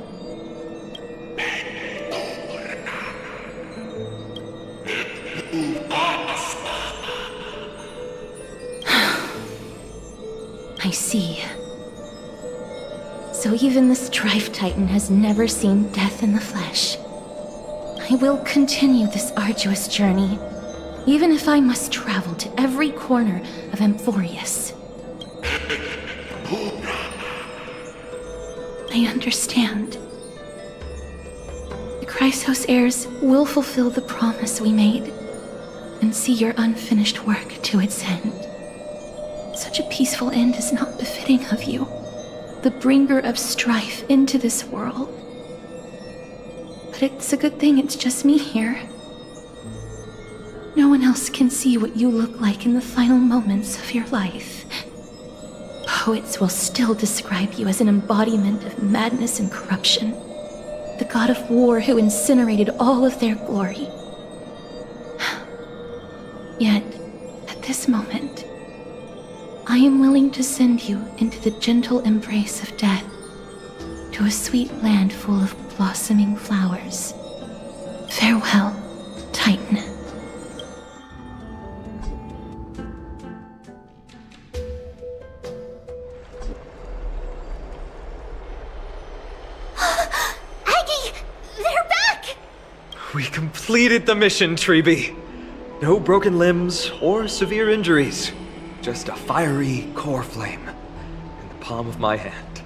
I see. So even the Strife Titan has never seen death in the flesh. I will continue this arduous journey, even if I must travel to every corner of Amphorius. I understand. The Chrysos heirs will fulfill the promise we made and see your unfinished work to its end. Such a peaceful end is not befitting of you, the bringer of strife into this world. But it's a good thing it's just me here. No one else can see what you look like in the final moments of your life. Poets will still describe you as an embodiment of madness and corruption, the god of war who incinerated all of their glory. Yet, at this moment, I am willing to send you into the gentle embrace of death, to a sweet land full of blossoming flowers. Farewell, Titan. We completed the mission, Treeby. No broken limbs or severe injuries. Just a fiery core flame in the palm of my hand.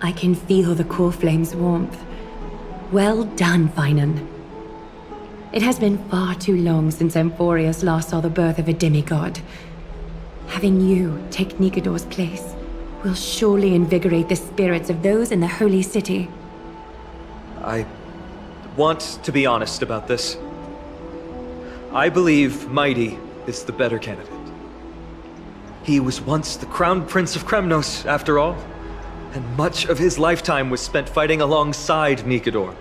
I can feel the core flame's warmth. Well done, Finan. It has been far too long since Amphorius last saw the birth of a demigod. Having you take Nikador's place will surely invigorate the spirits of those in the Holy City. I want to be honest about this. I believe Mighty is the better candidate. He was once the Crown Prince of Kremnos, after all, and much of his lifetime was spent fighting alongside Nikador.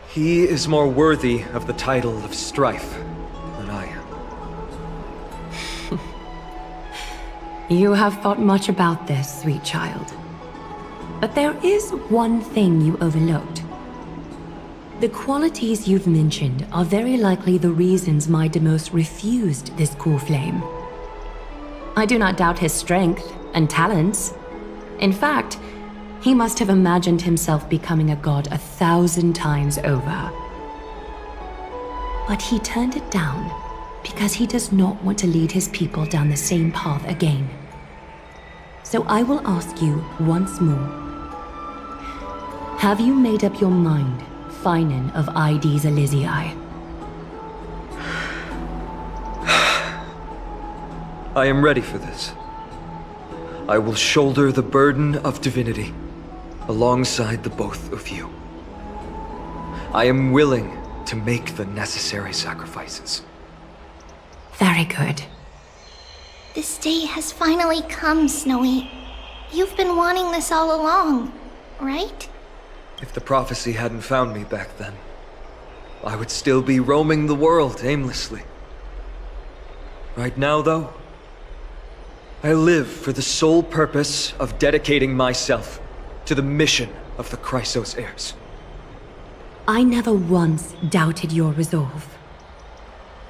He is more worthy of the title of Strife than I am. You have thought much about this, sweet child. But there is one thing you overlooked. The qualities you've mentioned are very likely the reasons my Demos refused this core flame. I do not doubt his strength and talents. In fact, he must have imagined himself becoming a god 1,000 times over. But he turned it down because he does not want to lead his people down the same path again. So I will ask you once more. Have you made up your mind, Finan of ID's Elysiae? I am ready for this. I will shoulder the burden of divinity alongside the both of you. I am willing to make the necessary sacrifices. Very good. This day has finally come, Snowy. You've been wanting this all along, right? If the prophecy hadn't found me back then, I would still be roaming the world aimlessly. Right now, though, I live for the sole purpose of dedicating myself to the mission of the Chrysos heirs. I never once doubted your resolve.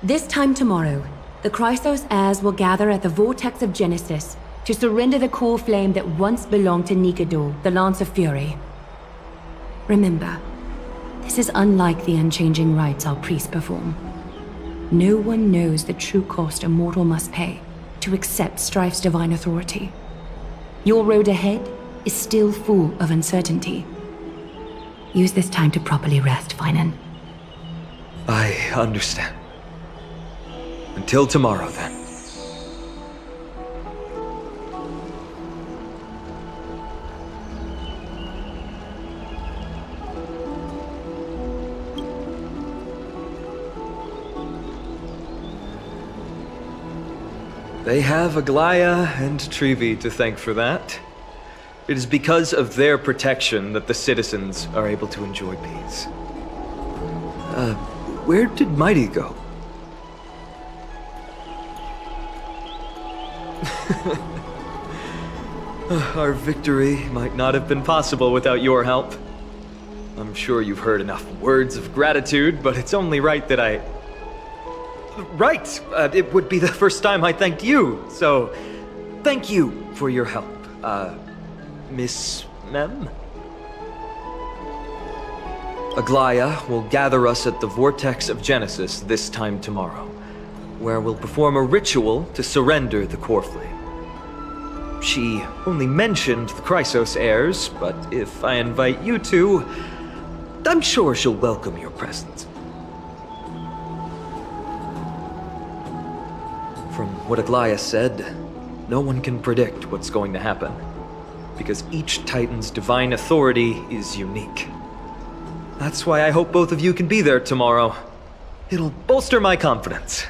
This time tomorrow, the Chrysos heirs will gather at the Vortex of Genesis to surrender the core flame that once belonged to Nikador, the Lance of Fury. Remember, this is unlike the unchanging rites our priests perform. No one knows the true cost a mortal must pay to accept Strife's divine authority. Your road ahead is still full of uncertainty. Use this time to properly rest, Finan. I understand. Until tomorrow, then. They have Aglaya and Treeby to thank for that. It is because of their protection that the citizens are able to enjoy peace. Where did Mighty go? Our victory might not have been possible without your help. I'm sure you've heard enough words of gratitude, but it's only right that I... Right! It would be the first time I thanked you, so thank you for your help, Miss Mem? Aglaya will gather us at the Vortex of Genesis this time tomorrow, where we'll perform a ritual to surrender the core flame. She only mentioned the Chrysos heirs, but if I invite you two, I'm sure she'll welcome your presence. From what Aglaya said, no one can predict what's going to happen, because each Titan's divine authority is unique. That's why I hope both of you can be there tomorrow. It'll bolster my confidence.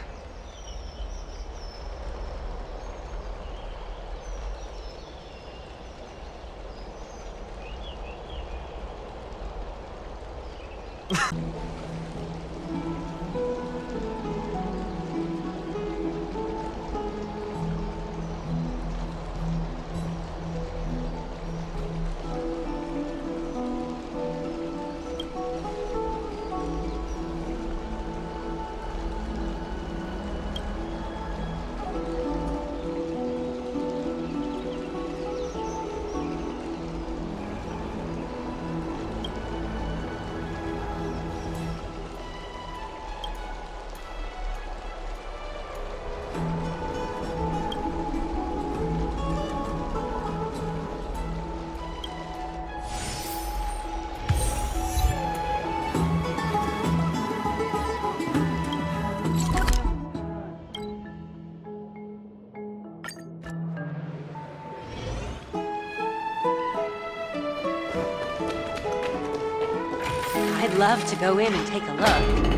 I'd love to go in and take a look.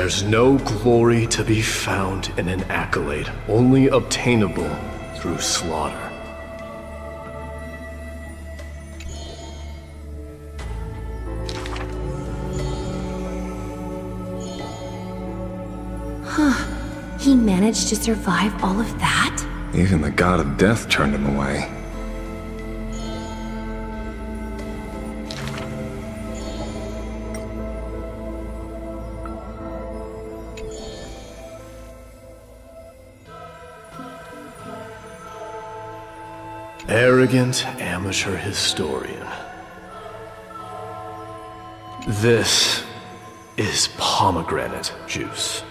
There's no glory to be found in an accolade, only obtainable through slaughter. Huh. He managed to survive all of that? Even the god of death turned him away. Arrogant amateur historian. This is pomegranate juice.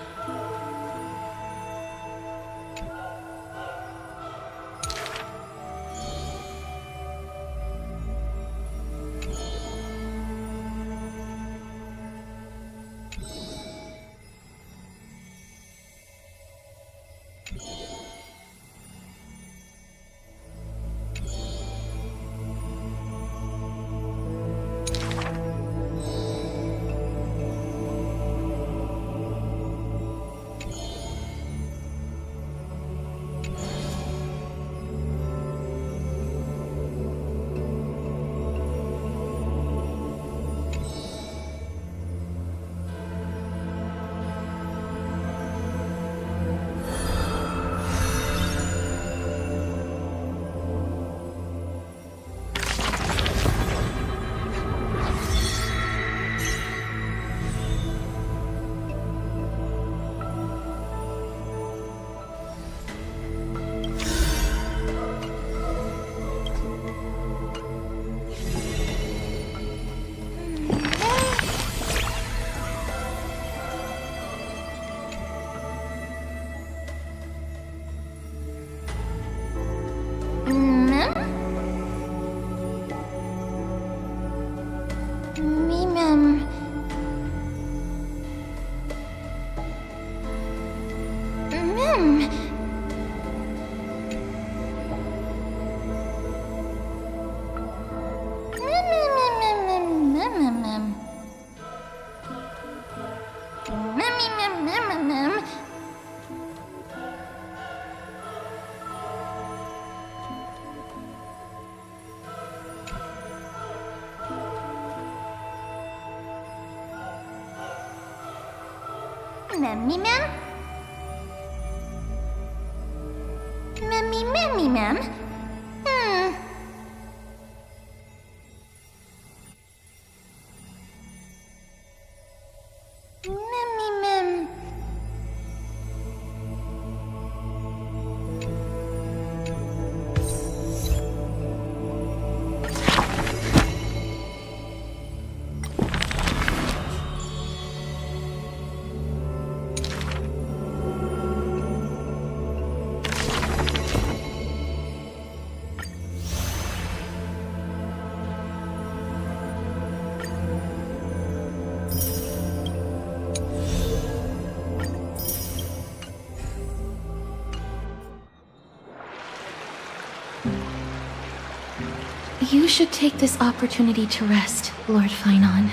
You should take this opportunity to rest, Lord Finon.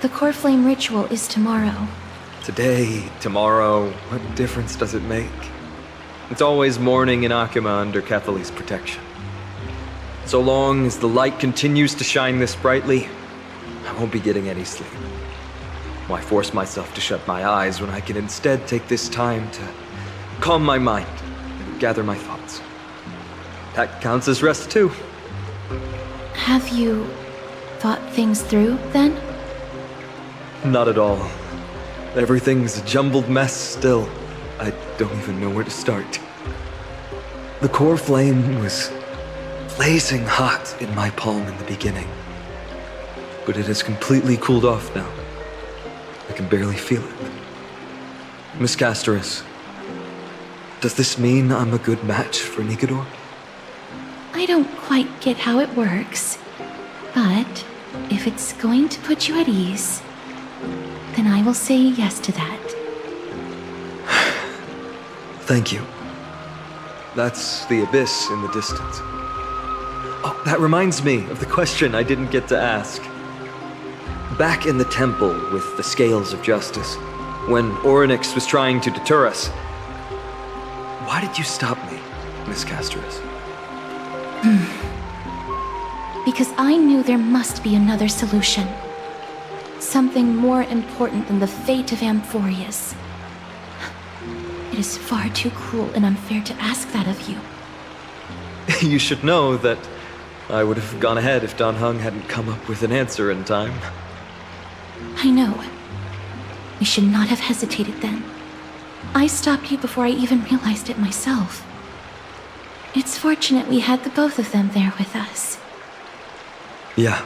The core flame ritual is tomorrow. Today, tomorrow, what difference does it make? It's always morning in Akima under Catholi's protection. So long as the light continues to shine this brightly, I won't be getting any sleep. Why force myself to shut my eyes when I can instead take this time to calm my mind and gather my thoughts? That counts as rest too. Have you thought things through, then? Not at all. Everything's a jumbled mess still. I don't even know where to start. The core flame was blazing hot in my palm in the beginning. But it has completely cooled off now. I can barely feel it. Miss Castoris, does this mean I'm a good match for Nikador? I don't quite get how it works, but if it's going to put you at ease, then I will say yes to that. Thank you. That's the abyss in the distance. Oh, that reminds me of the question I didn't get to ask. Back in the temple with the scales of justice, when Orynyx was trying to deter us. Why did you stop me, Miss Casterus? Because I knew there must be another solution. Something more important than the fate of Amphorius. It is far too cruel and unfair to ask that of you. You should know that I would have gone ahead if Dan Heng hadn't come up with an answer in time. I know. We should not have hesitated then. I stopped you before I even realized it myself. It's fortunate we had the both of them there with us. Yeah.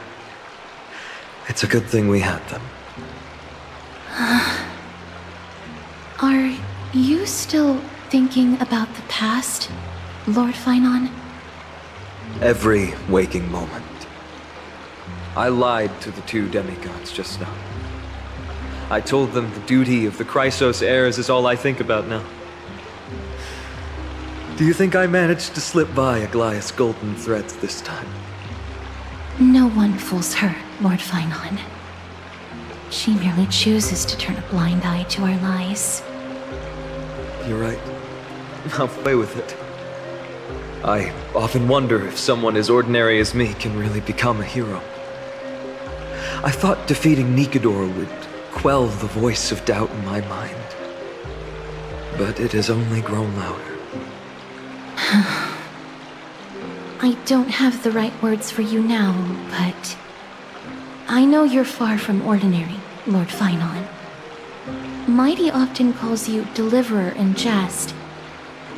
It's a good thing we had them. Are you still thinking about the past, Lord Finon? Every waking moment. I lied to the two demigods just now. I told them the duty of the Chrysos heirs is all I think about now. Do you think I managed to slip by Aglaïa's golden threads this time? No one fools her, Lord Finon. She merely chooses to turn a blind eye to our lies. You're right. I'll play with it. I often wonder if someone as ordinary as me can really become a hero. I thought defeating Nikador would quell the voice of doubt in my mind. But it has only grown louder. I don't have the right words for you now, but I know you're far from ordinary, Lord Finon. Mighty often calls you Deliverer in jest,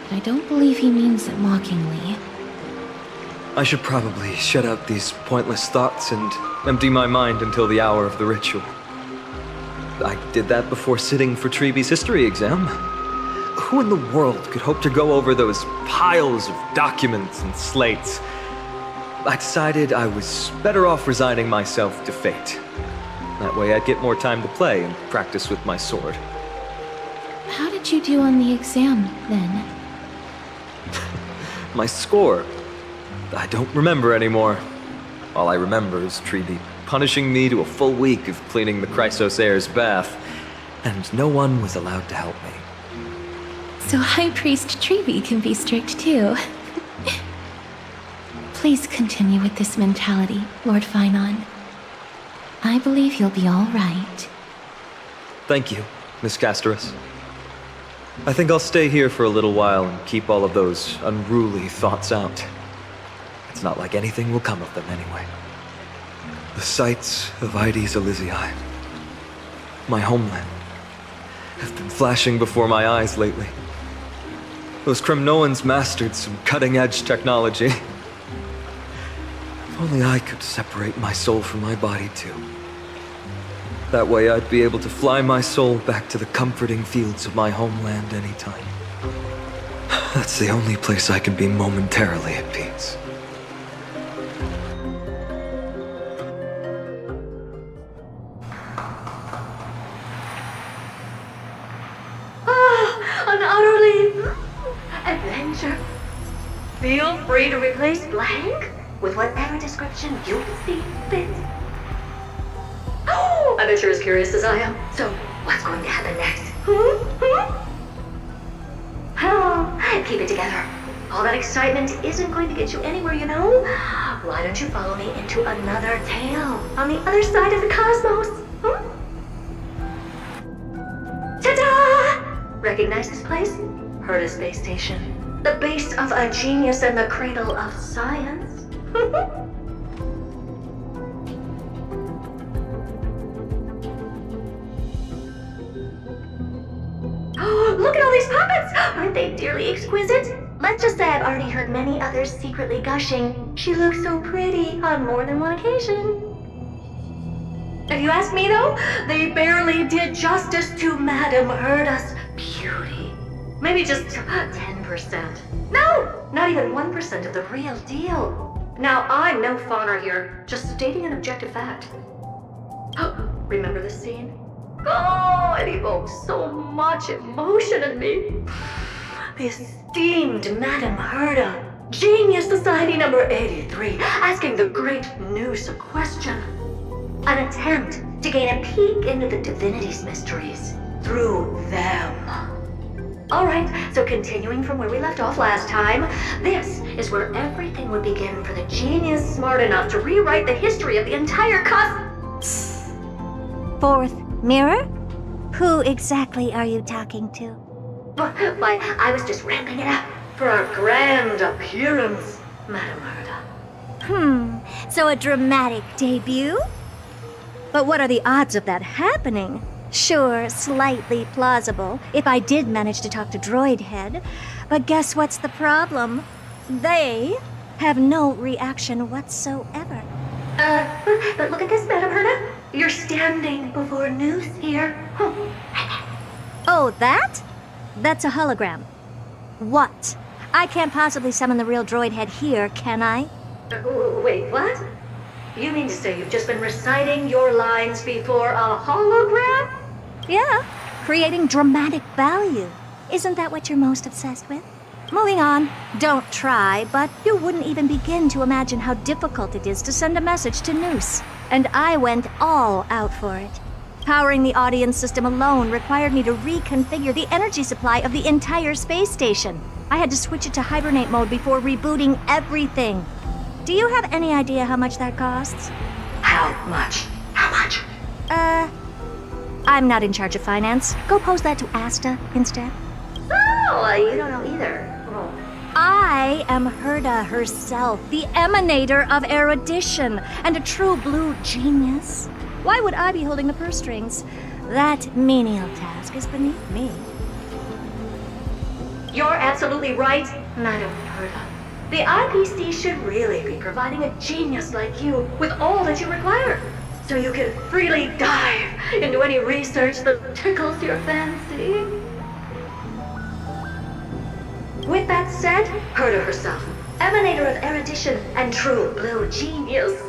but I don't believe he means it mockingly. I should probably shut out these pointless thoughts and empty my mind until the hour of the ritual. I did that before sitting for Treeby's history exam. Who in the world could hope to go over those piles of documents and slates? I decided I was better off resigning myself to fate. That way I'd get more time to play and practice with my sword. How did you do on the exam, then? My score? I don't remember anymore. All I remember is Treeby punishing me to a full week of cleaning the Chrysos heir's bath, and no one was allowed to help me. So High Priest Treeby can be strict too. Please continue with this mentality, Lord Finon. I believe you'll be all right. Thank you, Miss Casterus. I think I'll stay here for a little while and keep all of those unruly thoughts out. It's not like anything will come of them anyway. The sights of Ides Elysiae, my homeland, have been flashing before my eyes lately. Those Kremnoans mastered some cutting-edge technology. If only I could separate my soul from my body too. That way I'd be able to fly my soul back to the comforting fields of my homeland anytime. That's the only place I can be momentarily at peace. An utterly adventure. Feel free to replace blank with whatever description you see fit. Oh, I bet you're as curious as I am. So, what's going to happen next? Oh, keep it together. All that excitement isn't going to get you anywhere, you know? Why don't you follow me into another tale on the other side of the cosmos? Ta-da! Recognize this place? Herta Space Station. The base of a genius and the cradle of science. Oh, look at all these puppets! Aren't they dearly exquisite? Let's just say I've already heard many others secretly gushing. She looks so pretty on more than one occasion. If you ask me though, they barely did justice to Madame Herta's beauty. Maybe just 10%. No, not even 1% of the real deal. Now, I'm no fawner here, just stating an objective fact. Remember this scene? Oh, it evokes so much emotion in me. The esteemed Madame Herta, Genius Society number 83, asking the great Noose a question. An attempt to gain a peek into the divinity's mysteries. through them. Alright, so continuing from where we left off last time, this is where everything would begin for the genius smart enough to rewrite the history of the entire Fourth mirror? Who exactly are you talking to? Why, I was just ramping it up for our grand appearance, Madam Herda. So a dramatic debut? But what are the odds of that happening? Sure, slightly plausible, if I did manage to talk to Droid Head. But guess what's the problem? They have no reaction whatsoever. But look at this, Madam Herda. You're standing before Noose here. Oh, that? That's a hologram. What? I can't possibly summon the real Droid Head here, can I? Wait, what? You mean to say you've just been reciting your lines before a hologram? Yeah, creating dramatic value. Isn't that what you're most obsessed with? Moving on. Don't try, but you wouldn't even begin to imagine how difficult it is to send a message to Noose. And I went all out for it. Powering the audience system alone required me to reconfigure the energy supply of the entire space station. I had to switch it to hibernate mode before rebooting everything. Do you have any idea how much that costs? How much? How much? I'm not in charge of finance. Go pose that to Asta instead. Oh, you don't know either. I am Herda herself, the emanator of erudition, and a true blue genius. Why would I be holding the purse strings? That menial task is beneath me. You're absolutely right, Madam Herda. The IPC should really be providing a genius like you with all that you require, so you can freely dive into any research that tickles your fancy. With that said, Herda herself, emanator of erudition and true blue genius.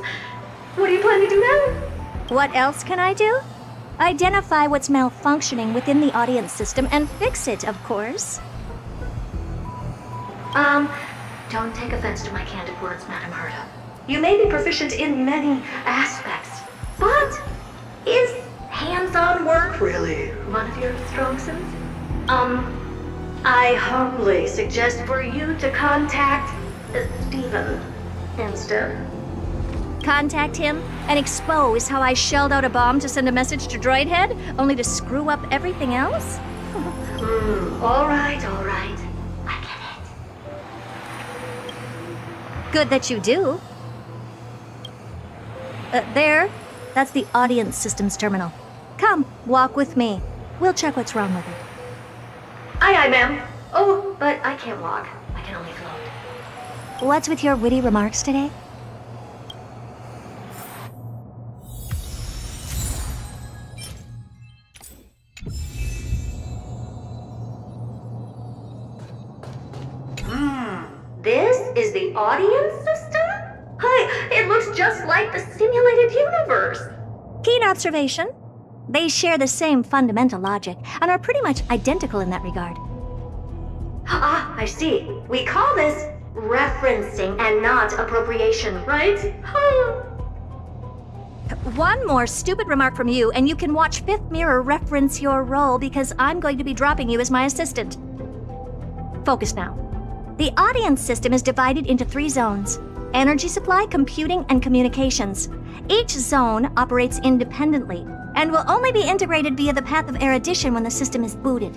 What do you plan to do now? What else can I do? Identify what's malfunctioning within the audience system and fix it, of course. Don't take offense to my candid words, Madam Herda. You may be proficient in many aspects, but is hands-on work really one of your strong suits? I humbly suggest for you to contact Steven instead. Contact him and expose how I shelled out a bomb to send a message to Droid Head, only to screw up everything else? All right. I get it. Good that you do. There. That's the audience systems terminal. Come, walk with me. We'll check what's wrong with it. Aye, ma'am. Oh, but I can't walk. I can only float. What's with your witty remarks today? This is the audience system? Hi, it looks just like the simulated universe. Keen observation. They share the same fundamental logic and are pretty much identical in that regard. Ah, I see. We call this referencing and not appropriation, right? One more stupid remark from you, and you can watch Fifth Mirror reference your role because I'm going to be dropping you as my assistant. Focus now. The audience system is divided into 3 zones: energy supply, computing, and communications. Each zone operates independently and will only be integrated via the path of erudition when the system is booted.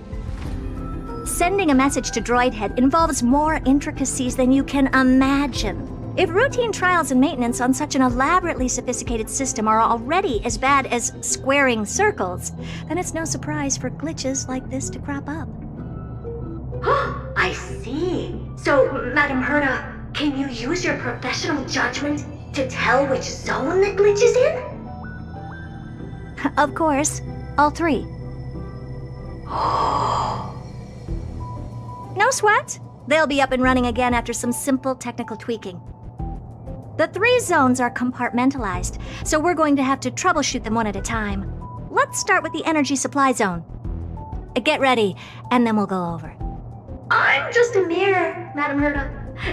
Sending a message to Droid Head involves more intricacies than you can imagine. If routine trials and maintenance on such an elaborately sophisticated system are already as bad as squaring circles, then it's no surprise for glitches like this to crop up. I see. So, Madam Herda, can you use your professional judgment to tell which zone the glitch is in? Of course. All 3. No sweat. They'll be up and running again after some simple technical tweaking. The 3 zones are compartmentalized, so we're going to have to troubleshoot them one at a time. Let's start with the energy supply zone. Get ready, and then we'll go over. I'm just a mirror, Madam Herda.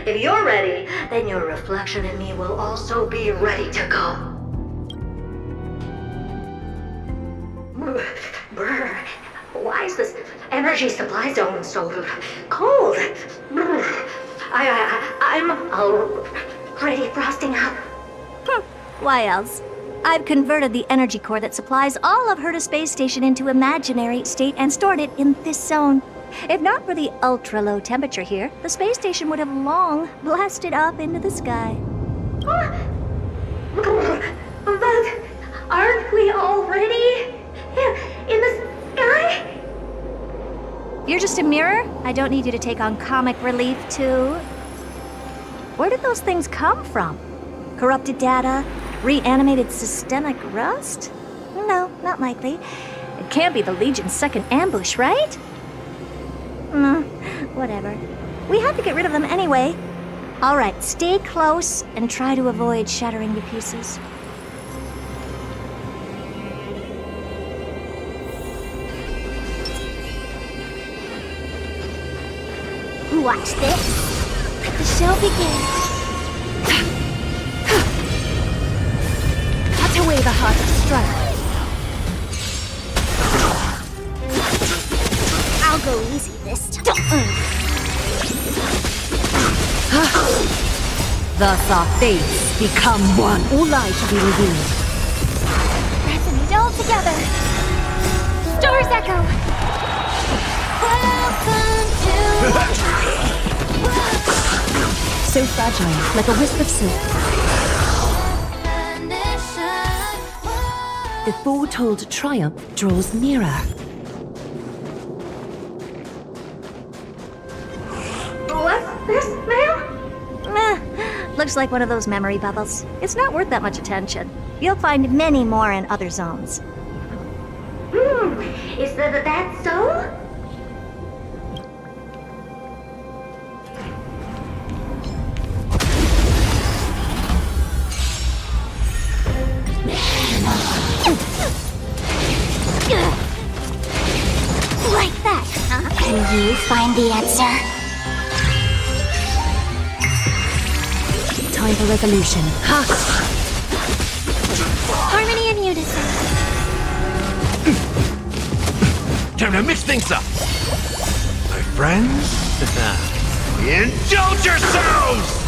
If you're ready, then your reflection in me will also be ready to go. Brr, Why is this energy supply zone so cold? I'm already frosting up. Why else? I've converted the energy core that supplies all of Herta Space Station into imaginary state and stored it in this zone. If not for the ultra-low temperature here, the space station would have long blasted up into the sky. But aren't we already in the sky? You're just a mirror? I don't need you to take on comic relief, too. Where did those things come from? Corrupted data? Reanimated systemic rust? No, not likely. It can't be the Legion's second ambush, right? Whatever. We had to get rid of them anyway. All right, stay close and try to avoid shattering to pieces. Watch this. The show begins. Cut away the heart of strife. I'll go easy this time. Thus our fates become one. All light shall be revealed. Resonate all together. Stars echo. So fragile, like a wisp of silk. The foretold triumph draws nearer. What's this, ma'am? Looks like one of those memory bubbles. It's not worth that much attention. You'll find many more in other zones. Is that so? Like that, huh? Can you find the answer? Time for resolution. Ha! Harmony and unison. Time to mix things up. My friends, indulge yourselves!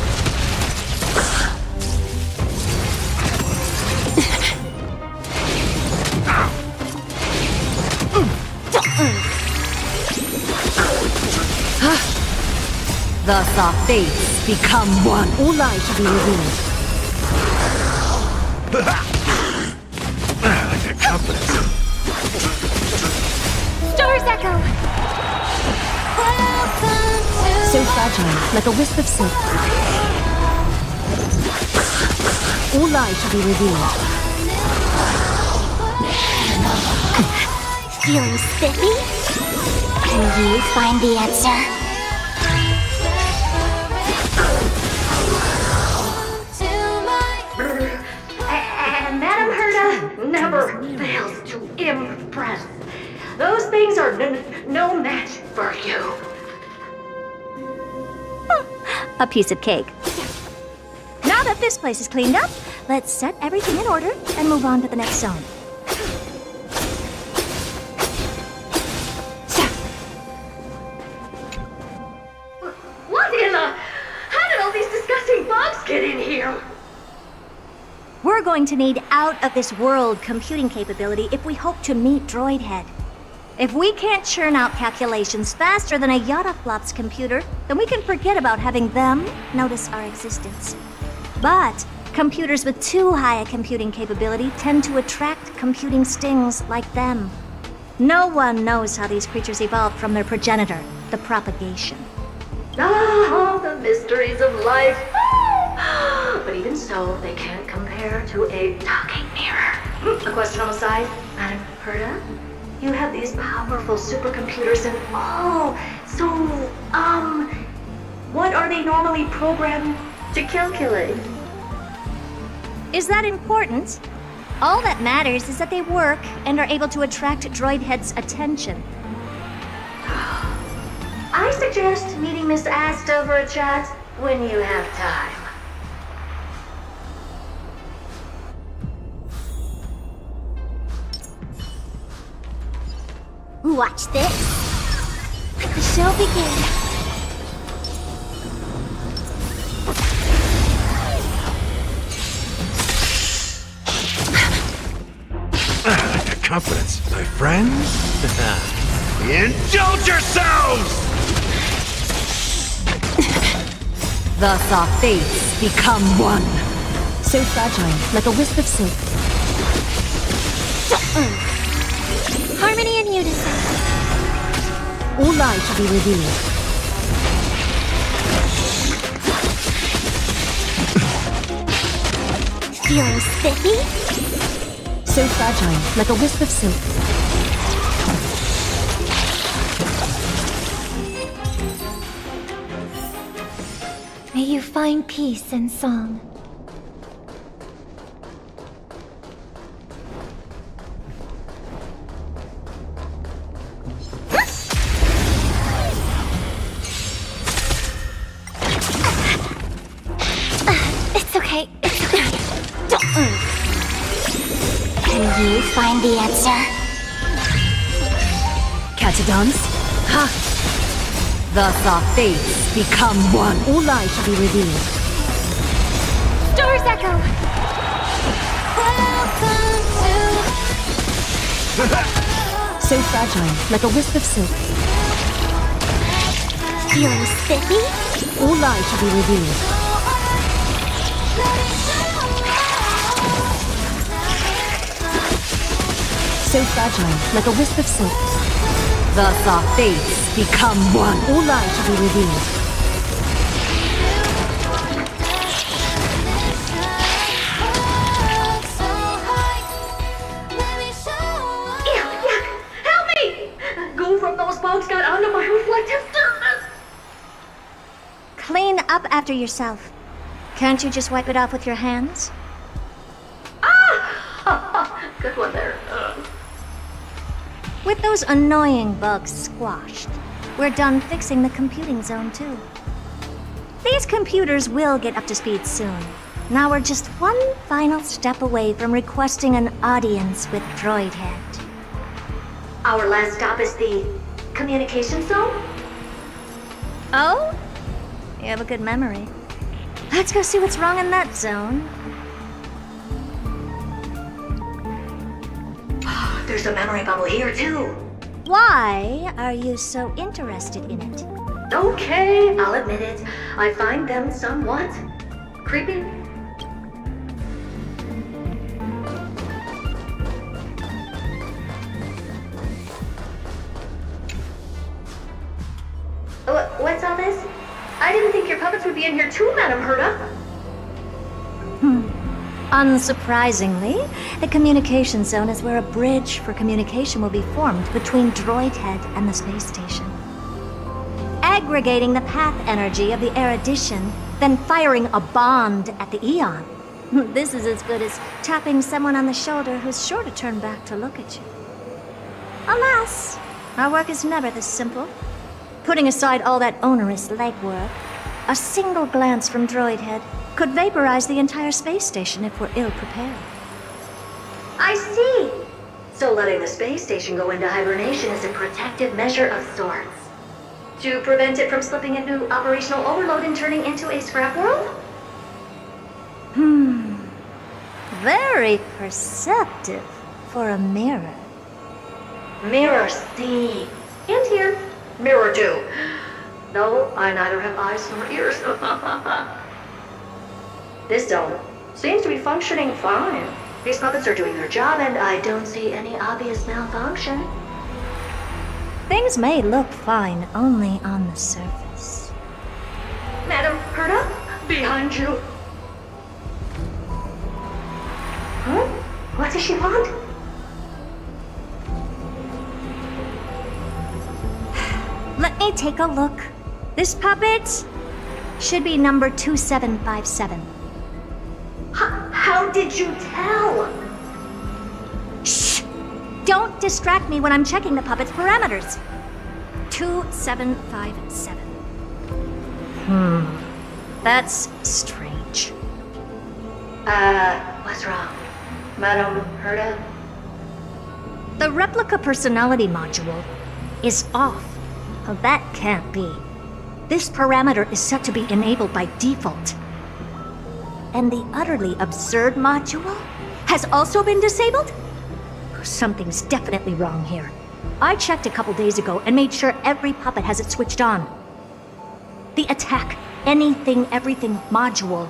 Thus our fates become one. All light shall be revealed. I like that confidence. Stars echo. So fragile, like a wisp of silk. All light shall be revealed. Feeling spiffy? Can you find the answer? And Madam Herta never fails to impress. Those things are no match for you. A piece of cake. Now that this place is cleaned up, let's set everything in order and move on to the next zone. What in the... How did all these disgusting bugs get in here? We're going to need out-of-this-world computing capability if we hope to meet Droidhead. If we can't churn out calculations faster than a Yottaflop's computer, then we can forget about having them notice our existence. But computers with too high a computing capability tend to attract computing stings like them. No one knows how these creatures evolved from their progenitor, the propagation. Ah, the mysteries of life. But even so, they can't compare to a talking mirror. A question on the side, Madam Herta? You have these powerful supercomputers and what are they normally programmed to calculate? Is that important? All that matters is that they work and are able to attract Droidhead's attention. I suggest meeting Miss Asta for a chat when you have time. Watch this. Let the show begin. Confidence, my friends. Indulge yourselves! Thus our fates become one. So fragile, like a wisp of silk. Harmony and unison. All light shall be revealed. Feeling spiffy? So fragile, like a wisp of silk. May you find peace in song. It's okay. It's okay. Can you find the answer? Catadons? Ha! Thus our fates become one. All light shall be revealed. Stars echo. Welcome So fragile, like a wisp of silk. to. Feeling spiffy? All light shall be revealed. So fragile, like a wisp of silk. Thus our fates become one. All light shall be revealed. Help me! Go from those bugs got under my reflective surface. Clean up after yourself. Can't you just wipe it off with your hands? Good one there. With those annoying bugs squashed, we're done fixing the computing zone too. These computers will get up to speed soon. Now we're just one final step away from requesting an audience with Droidhead. Our last stop is the communication zone? Oh? You have a good memory. Let's go see what's wrong in that zone. There's a memory bubble here too. Why are you so interested in it? Okay, I'll admit it. I find them somewhat creepy. What's all this? I didn't think your puppets would be in here too, Madam Herta. Unsurprisingly, the communication zone is where a bridge for communication will be formed between Droidhead and the space station. Aggregating the path energy of the erudition, then firing a bond at the Eon. This is as good as tapping someone on the shoulder who's sure to turn back to look at you. Alas, our work is never this simple. Putting aside all that onerous legwork, a single glance from Droidhead could vaporize the entire space station if we're ill-prepared. I see. So letting the space station go into hibernation is a protective measure of sorts. To prevent it from slipping into operational overload and turning into a scrap world? Very perceptive for a mirror. Mirror see. And here. Mirror do. No, I neither have eyes nor ears. This zone seems to be functioning fine. These puppets are doing their job, and I don't see any obvious malfunction. Things may look fine only on the surface. Madam Herta, behind you. Huh? What does she want? Let me take a look. This puppet should be number 2757. How did you tell? Shh! Don't distract me when I'm checking the puppet's parameters. 2757. That's strange. What's wrong? Madam Herta? The replica personality module is off. Well, that can't be. This parameter is set to be enabled by default. And the utterly absurd module has also been disabled? Something's definitely wrong here. I checked a couple days ago and made sure every puppet has it switched on. The attack, anything, everything module.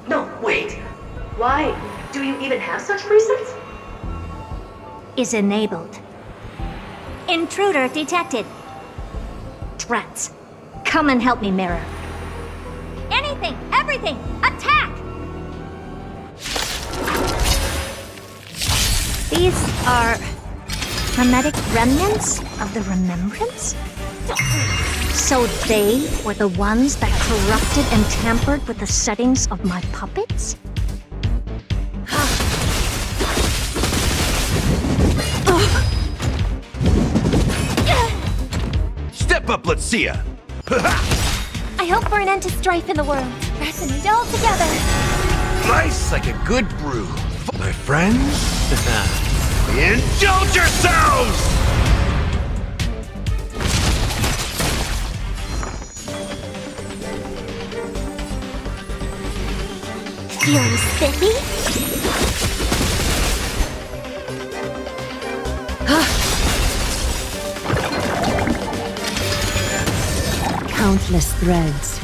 No, wait. Why do you even have such presets? Is enabled. Intruder detected. Drats. Come and help me, Mirror. Anything, everything, attack! These are hermetic remnants of the Remembrance? So they were the ones that corrupted and tampered with the settings of my puppets? Step up, let's see ya! I hope for an end to strife in the world. Resonate all together. Nice like a good brew. My friends, indulge yourselves! Feeling spiffy? Countless threads.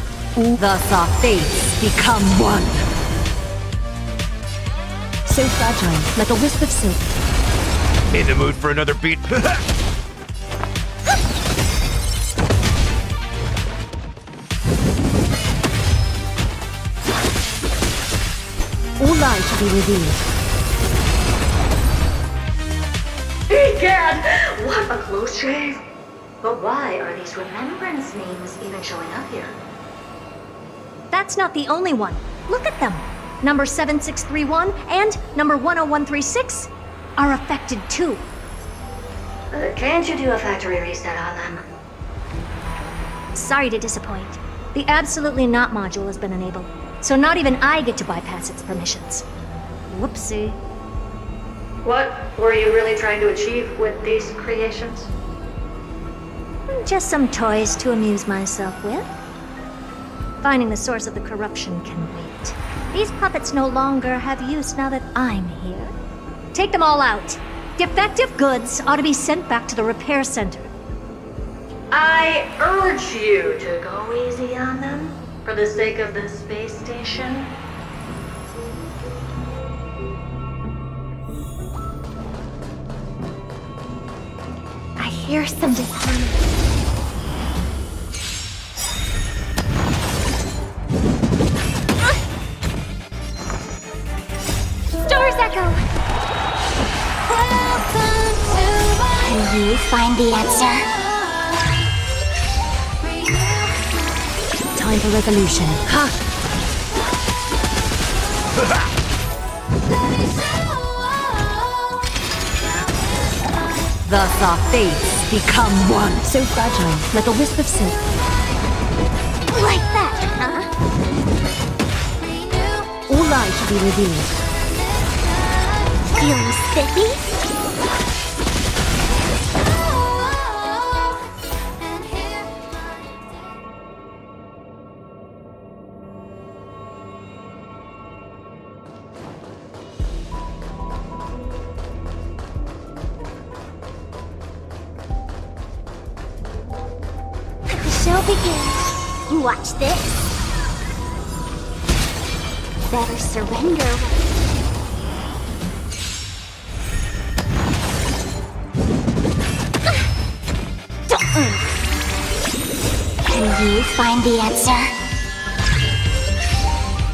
Thus our fates become one. So fragile, like a wisp of silk. In the mood for another beat? All lies shall be revealed. Egad! What a close shave! But why are these remembrance names even showing up here? That's not the only one. Look at them. Number 7631 and number 10136 are affected too. Can't you do a factory reset on them? Sorry to disappoint. The Absolutely Not module has been enabled, so not even I get to bypass its permissions. Whoopsie. What were you really trying to achieve with these creations? Just some toys to amuse myself with. Finding the source of the corruption can wait. These puppets no longer have use now that I'm here. Take them all out. Defective goods ought to be sent back to the repair center. I urge you to go easy on them, for the sake of the space station. I hear some disharmony. Star's Echo! Can you find the answer? Time for resolution. Ha! Thus our fates become one. So fragile, like a wisp of silk. Like that, huh? All lies shall be revealed. Feeling spiffy? Show begins. Watch this. Better surrender. Can you find the answer?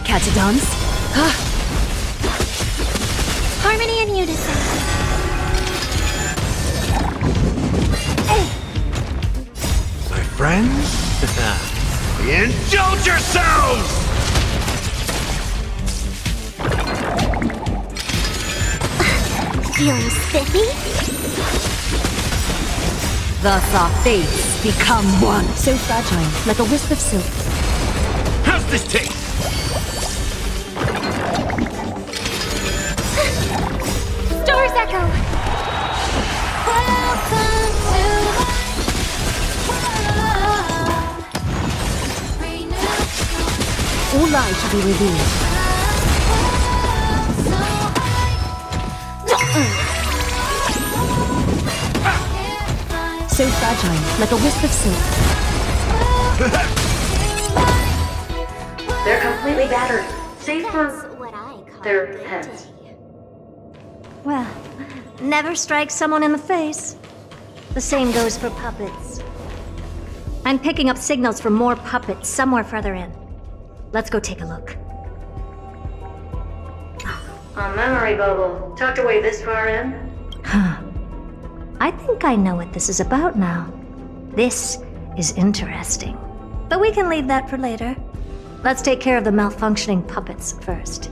Catadons? Harmony and unison. My friends, indulge yourselves! Feeling spiffy? Thus our fates become one. So fragile, like a wisp of silk. How's this taste? Star's Echo! Welcome to lie to be revealed. So fragile, like a wisp of silk. They're completely battered. Save for their heads. Well, never strike someone in the face. The same goes for puppets. I'm picking up signals from more puppets somewhere further in. Let's go take a look. A memory bubble. Tucked away this far in? Huh. I think I know what this is about now. This is interesting. But we can leave that for later. Let's take care of the malfunctioning puppets first.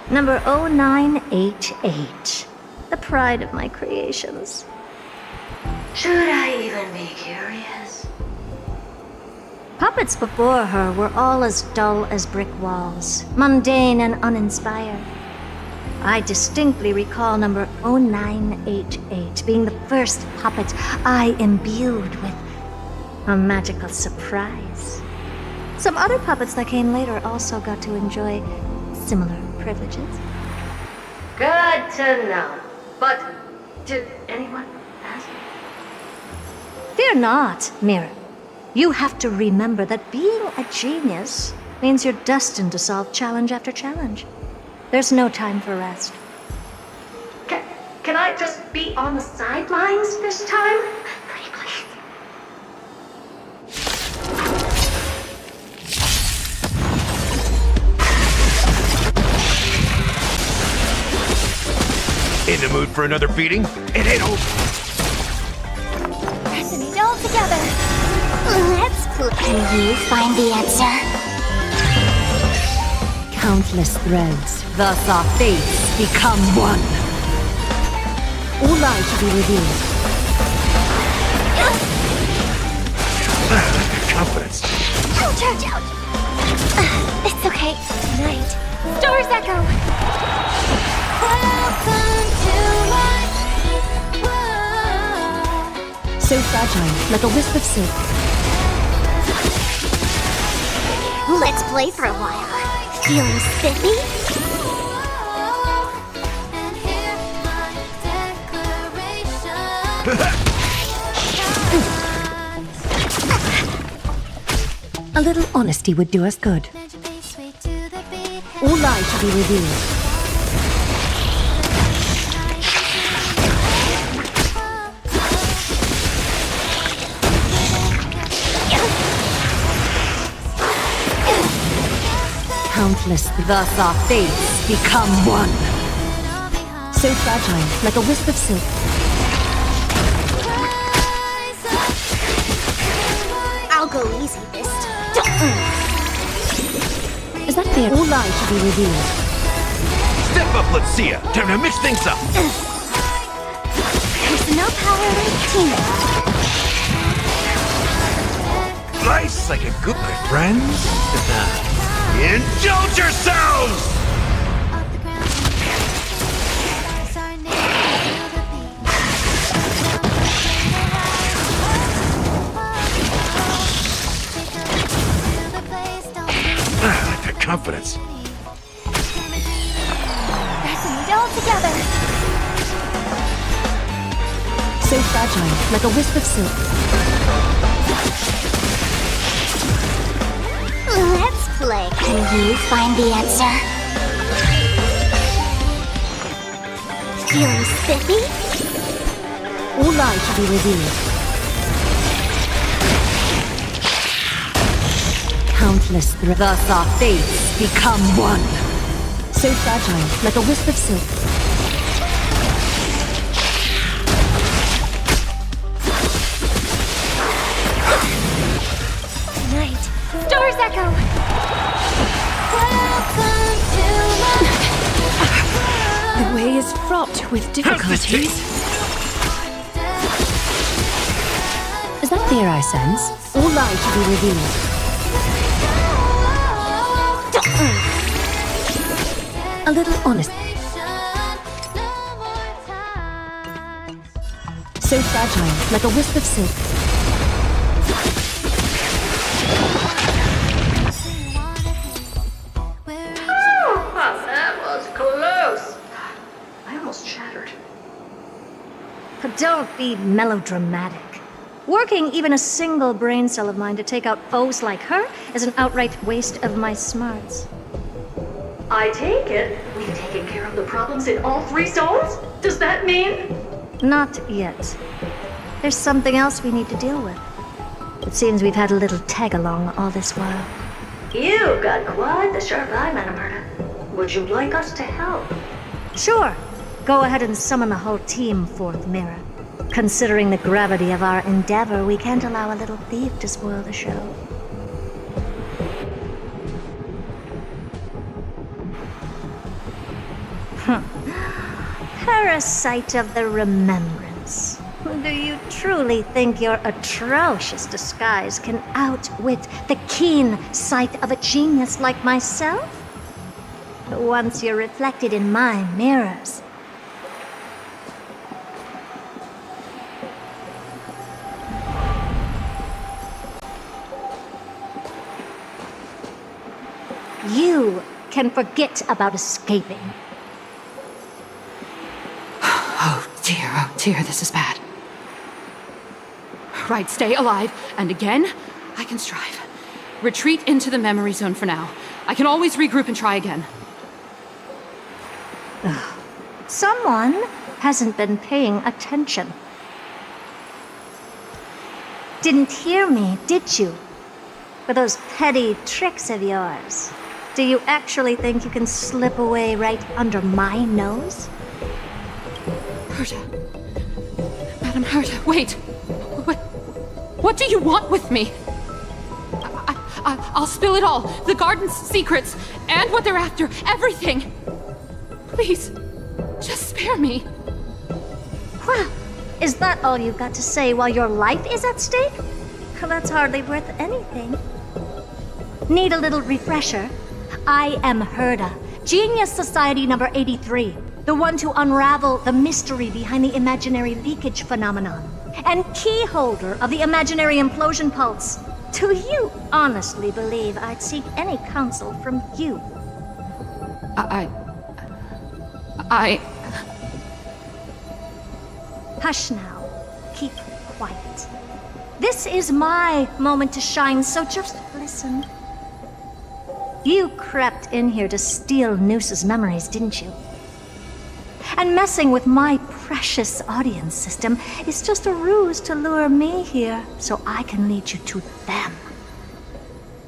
Number 0988. The pride of my creations. Should I even be curious? Puppets before her were all as dull as brick walls, mundane and uninspired. I distinctly recall number 0988 being the first puppet I imbued with a magical surprise. Some other puppets that came later also got to enjoy similar privileges. Good to know. But did anyone ask? Fear not, Mirror. You have to remember that being a genius means you're destined to solve challenge after challenge. There's no time for rest. Can I just be on the sidelines this time? Pretty please. In the mood for another beating? It ain't over. Resonate all together. Let's play. Can you find the answer? Countless threads, thus our fates become one. All lie to be revealed. Confidence. Ouch, ouch, ouch. It's okay. Tonight. Stars echo. So fragile, like a wisp of silk. Let's play for a while. Feeling spiffy? A little honesty would do us good. All lie to be revealed. Countless, thus our fates become one. So fragile, like a wisp of silk. I'll go easy this time. Is that fair? All lie to be revealed. Step up, let's see ya. Time to mix things up. Personal power, teamwork. Nice like a good, my friends. Indulge yourselves! Like that confidence. Resonate all together. So fragile, like a wisp of silk. Let's play. Can you find the answer? Feeling spiffy? All lie to be revealed. relentless threat. Thus our fates become one. So fragile, like a wisp of silk. Night. Stars echo. The way is fraught with difficulties. Is that fear I sense? Or lie to be revealed? A little honest. So fragile, like a wisp of silk. That was close. I almost shattered. Don't be melodramatic. Working even a single brain cell of mine to take out foes like her is an outright waste of my smarts. I take it we've taken care of the problems in all 3 zones? Does that mean? Not yet. There's something else we need to deal with. It seems we've had a little tag-along all this while. You've got quite the sharp eye, Madam Herta. Would you like us to help? Sure. Go ahead and summon the whole team, Fourth Mirror. Considering the gravity of our endeavor, we can't allow a little thief to spoil the show. Parasite of the Remembrance. Do you truly think your atrocious disguise can outwit the keen sight of a genius like myself? Once you're reflected in my mirrors, you can forget about escaping. Oh dear, this is bad. Right, stay alive, and again, I can strive. Retreat into the memory zone for now. I can always regroup and try again. Someone hasn't been paying attention. Didn't hear me, did you? For those petty tricks of yours. Do you actually think you can slip away right under my nose? Herta. Madam Herta, wait. What do you want with me? I'll spill it all. The garden's secrets, and what they're after. Everything. Please, just spare me. Well, is that all you've got to say while your life is at stake? That's hardly worth anything. Need a little refresher? I am Herta, Genius Society number 83, the one to unravel the mystery behind the imaginary leakage phenomenon, and key holder of the imaginary implosion pulse. Do you honestly believe I'd seek any counsel from you? Hush now. Keep quiet. This is my moment to shine, so just listen. You crept in here to steal Noose's memories, didn't you? And messing with my precious audience system is just a ruse to lure me here so I can lead you to them.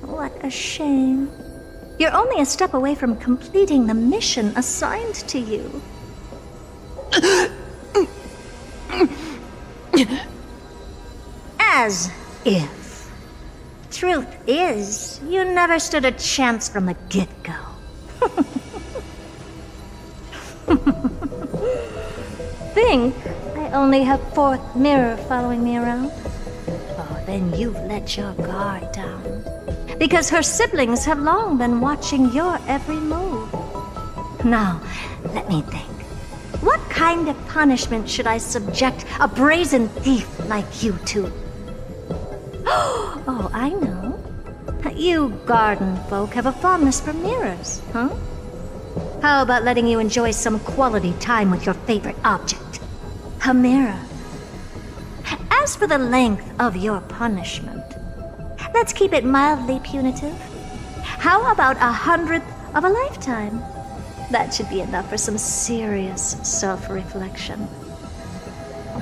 What a shame. You're only a step away from completing the mission assigned to you. As if. Truth is, you never stood a chance from the get-go. Think I only have Fourth Mirror following me around? Oh, then you've let your guard down. Because her siblings have long been watching your every move. Now, let me think. What kind of punishment should I subject a brazen thief like you to? Oh, I know. You garden folk have a fondness for mirrors, huh? How about letting you enjoy some quality time with your favorite object? A mirror. As for the length of your punishment, let's keep it mildly punitive. How about 100th of a lifetime? That should be enough for some serious self-reflection.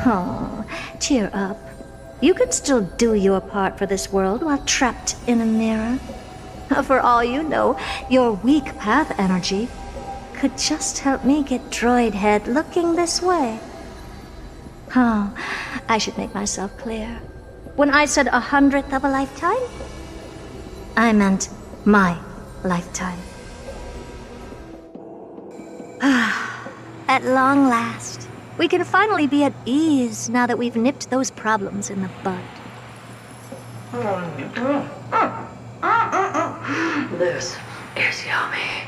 Oh, cheer up. You can still do your part for this world while trapped in a mirror. For all you know, your weak path energy could just help me get Droid Head looking this way. Oh, I should make myself clear. When I said 100th of a lifetime, I meant my lifetime. At long last, we can finally be at ease now that we've nipped those problems in the bud. This is yummy.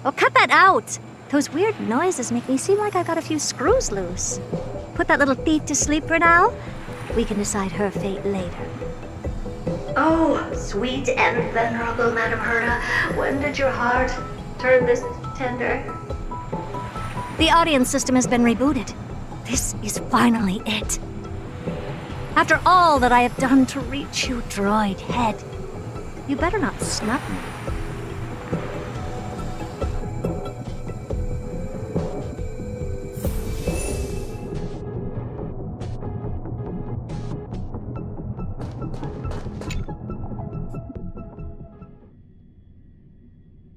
Oh, cut that out! Those weird noises make me seem like I got a few screws loose. Put that little thief to sleep for now. We can decide her fate later. Oh, sweet and venerable Madam Herta, when did your heart turn this tender? The audience system has been rebooted. This is finally it. After all that I have done to reach you, Droid Head, you better not snub me.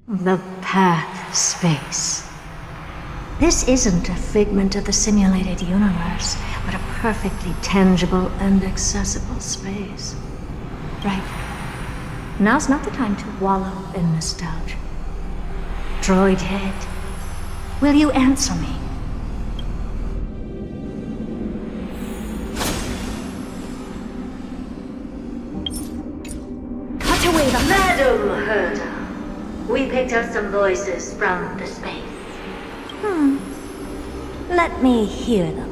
The path space. This isn't a figment of the simulated universe, but a perfectly tangible and accessible space. Right. Now's not the time to wallow in nostalgia. Droid Head, will you answer me? Cut away the Madam Herta. We picked up some voices from the space. Let me hear them.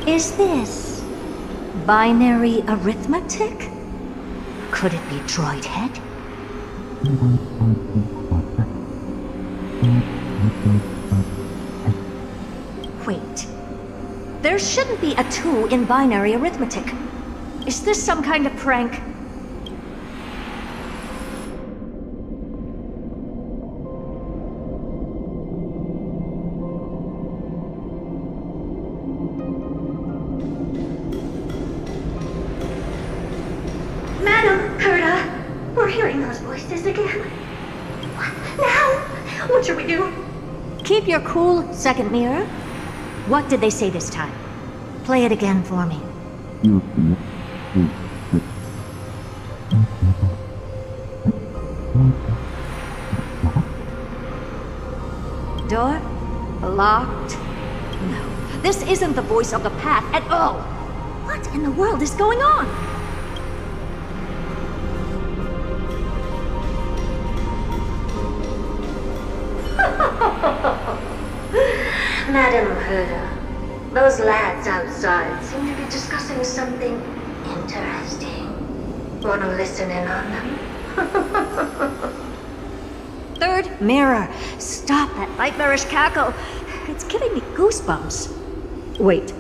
Is this binary arithmetic? Could it be Droid Head? Wait. There shouldn't be a 2 in binary arithmetic. Is this some kind of prank? Madam Herta, we're hearing those voices again. What now? What should we do? Keep your cool, second mirror. What did they say this time? Play it again for me. Door? Locked? No. This isn't the voice of the path at all. What in the world is going on? Madam Herta, those lads outside seem to be discussing something interesting. Want to listen in on them? Third mirror. Stop that nightmarish cackle. It's giving me goosebumps. Wait.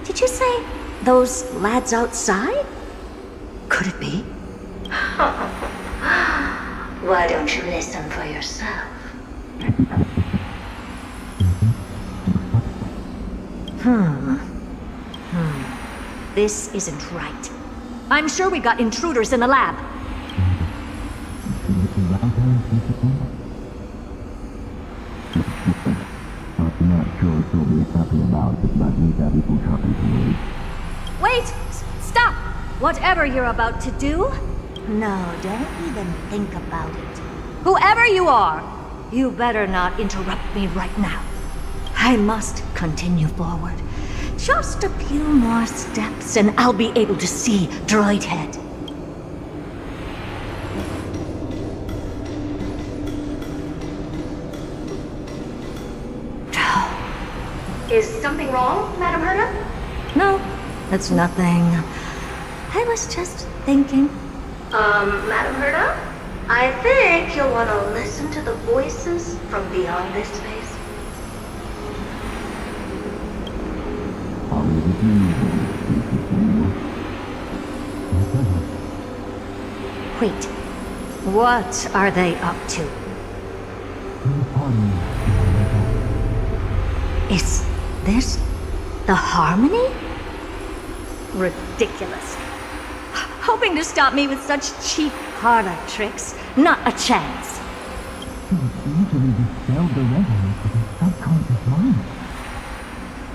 Did you say those lads outside? Could it be? Why don't you listen for yourself? This isn't right. I'm sure we got intruders in the lab. Wait! Stop! Whatever you're about to do, no, don't even think about it. Whoever you are, you better not interrupt me right now. I must continue forward. Just a few more steps and I'll be able to see Droid Head. Is something wrong, Madam Herta? No, that's nothing. I was just thinking. Madam Herta? I think you'll want to listen to the voices from beyond this space. Wait, what are they up to? Is this The Harmony? Ridiculous. Hoping to stop me with such cheap parlor tricks? Not a chance. Easily dispelled the resonance of his subconscious mind.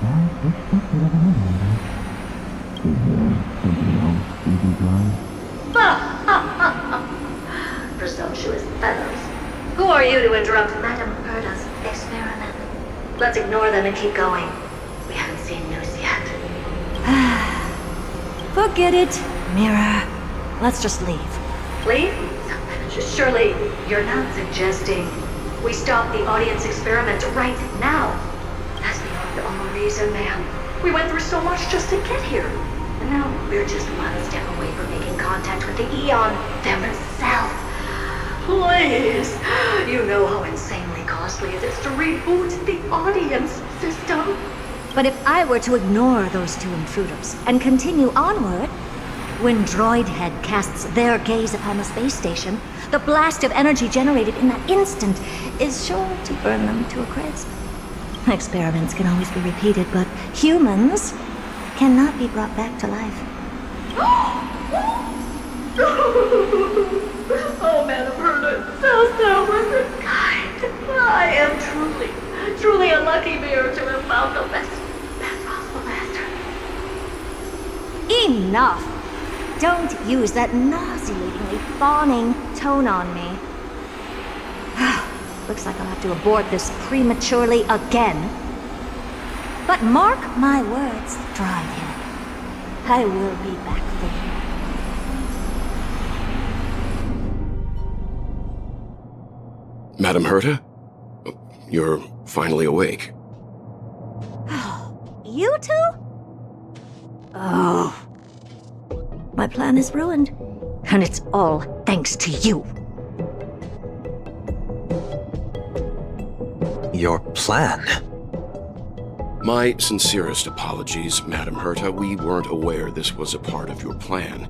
As expected of an emulator. Is there something else we can try? Presumptuous fellows. Who are you to interrupt Madame Herda's experiment? Let's ignore them and keep going. We haven't seen news yet. Forget it, Mirror. Let's just leave. Leave? Surely you're not suggesting we stop the audience experiment right now? That's beyond all reason, ma'am. We went through so much just to get here. And now we're just one step away from making contact with the Eon themselves. Please! You know how insanely costly it is to reboot the audience system. But if I were to ignore those two intruders and continue onward, when Droidhead casts their gaze upon the space station, the blast of energy generated in that instant is sure to burn them to a crisp. Experiments can always be repeated, but humans cannot be brought back to life. Oh, Madame Herda, so selfless and kind. I am truly a lucky bear to have found the best possible master. Enough! Don't use that nauseatingly fawning tone on me. Looks like I'll have to abort this prematurely again. But mark my words, Droidhead. I will be back for you. Madame Herda? You're finally awake. You two? Oh. My plan is ruined. And it's all thanks to you. Your plan? My sincerest apologies, Madame Herta. We weren't aware this was a part of your plan.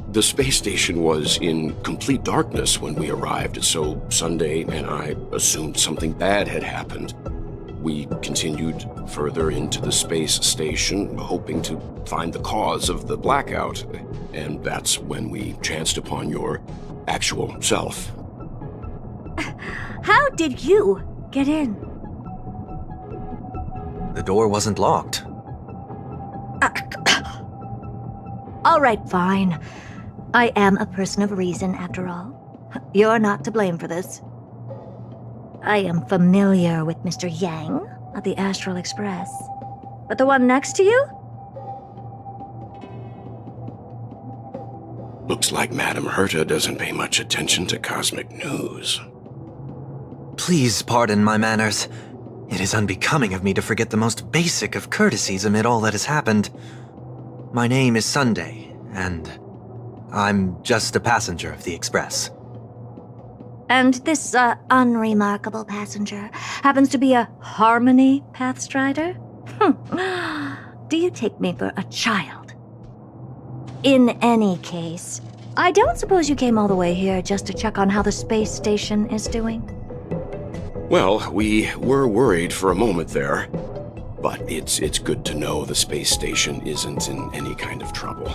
The space station was in complete darkness when we arrived, so Sunday and I assumed something bad had happened. We continued further into the space station, hoping to find the cause of the blackout, and that's when we chanced upon your actual self. How did you get in? The door wasn't locked. All right, fine. I am a person of reason, after all. You're not to blame for this. I am familiar with Mr. Yang of the Astral Express. But the one next to you? Looks like Madame Herta doesn't pay much attention to cosmic news. Please pardon my manners. It is unbecoming of me to forget the most basic of courtesies amid all that has happened. My name is Sunday, and I'm just a passenger of the Express. And this, unremarkable passenger happens to be a Harmony Pathstrider? Do you take me for a child? In any case, I don't suppose you came all the way here just to check on how the space station is doing? Well, we were worried for a moment there, but it's good to know the space station isn't in any kind of trouble.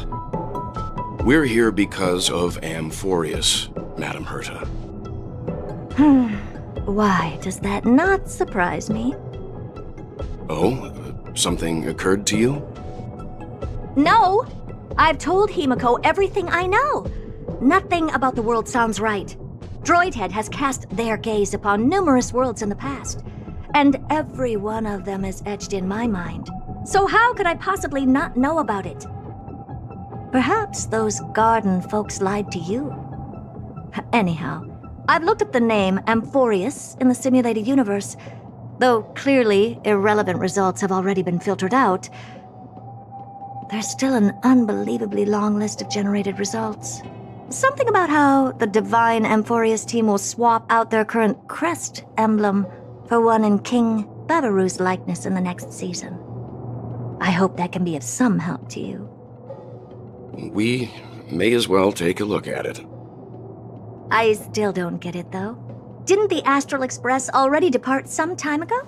We're here because of Amphorius, Madame Herta. Why does that not surprise me? Oh, something occurred to you? No! I've told Himiko everything I know. Nothing about the world sounds right. Droidhead has cast their gaze upon numerous worlds in the past, and every one of them is etched in my mind. So how could I possibly not know about it? Perhaps those garden folks lied to you. Anyhow, I've looked up the name Amphorius in the simulated universe. Though clearly irrelevant results have already been filtered out, there's still an unbelievably long list of generated results. Something about how the Divine Amphorius team will swap out their current crest emblem for one in King Babaru's likeness in the next season. I hope that can be of some help to you. We may as well take a look at it. I still don't get it, though. Didn't the Astral Express already depart some time ago?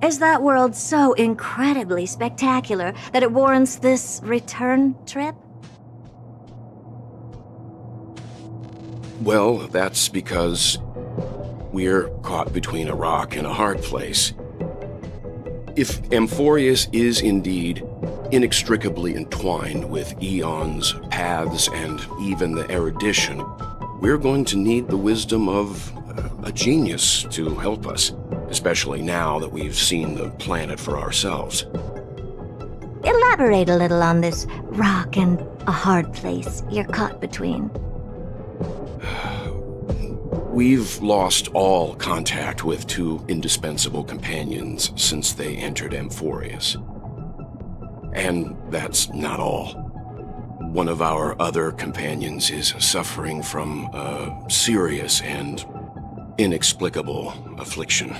Is that world so incredibly spectacular that it warrants this return trip? Well, that's because we're caught between a rock and a hard place. If Amphorius is indeed inextricably entwined with eons, paths, and even the erudition, we're going to need the wisdom of a genius to help us, especially now that we've seen the planet for ourselves. Elaborate a little on this rock and a hard place you're caught between. We've lost all contact with two indispensable companions since they entered Amphorius. And that's not all. One of our other companions is suffering from a serious and inexplicable affliction.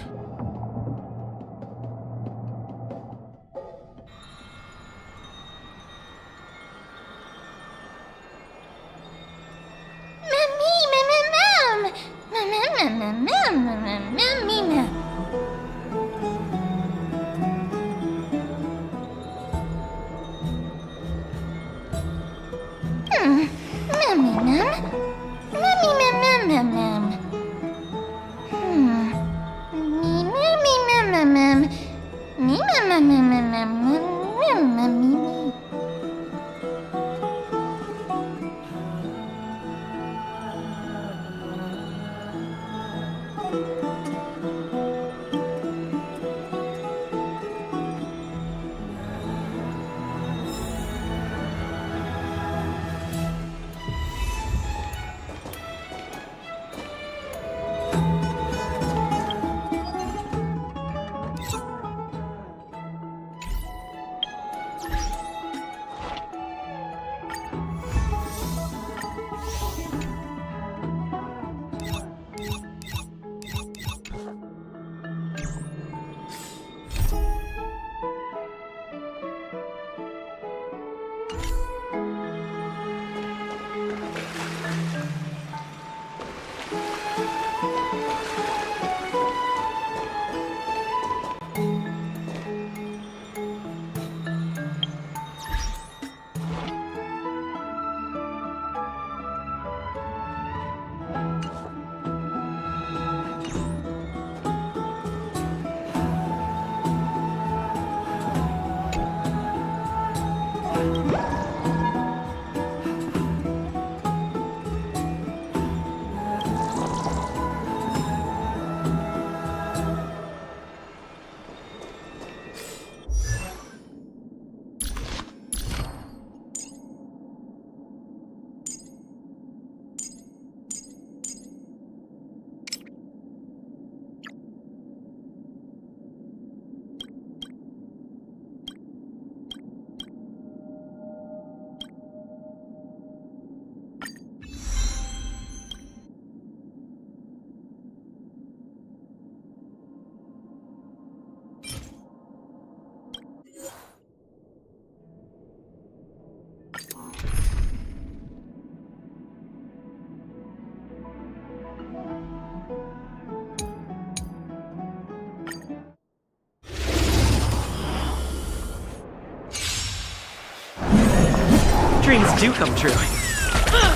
Dreams do come true.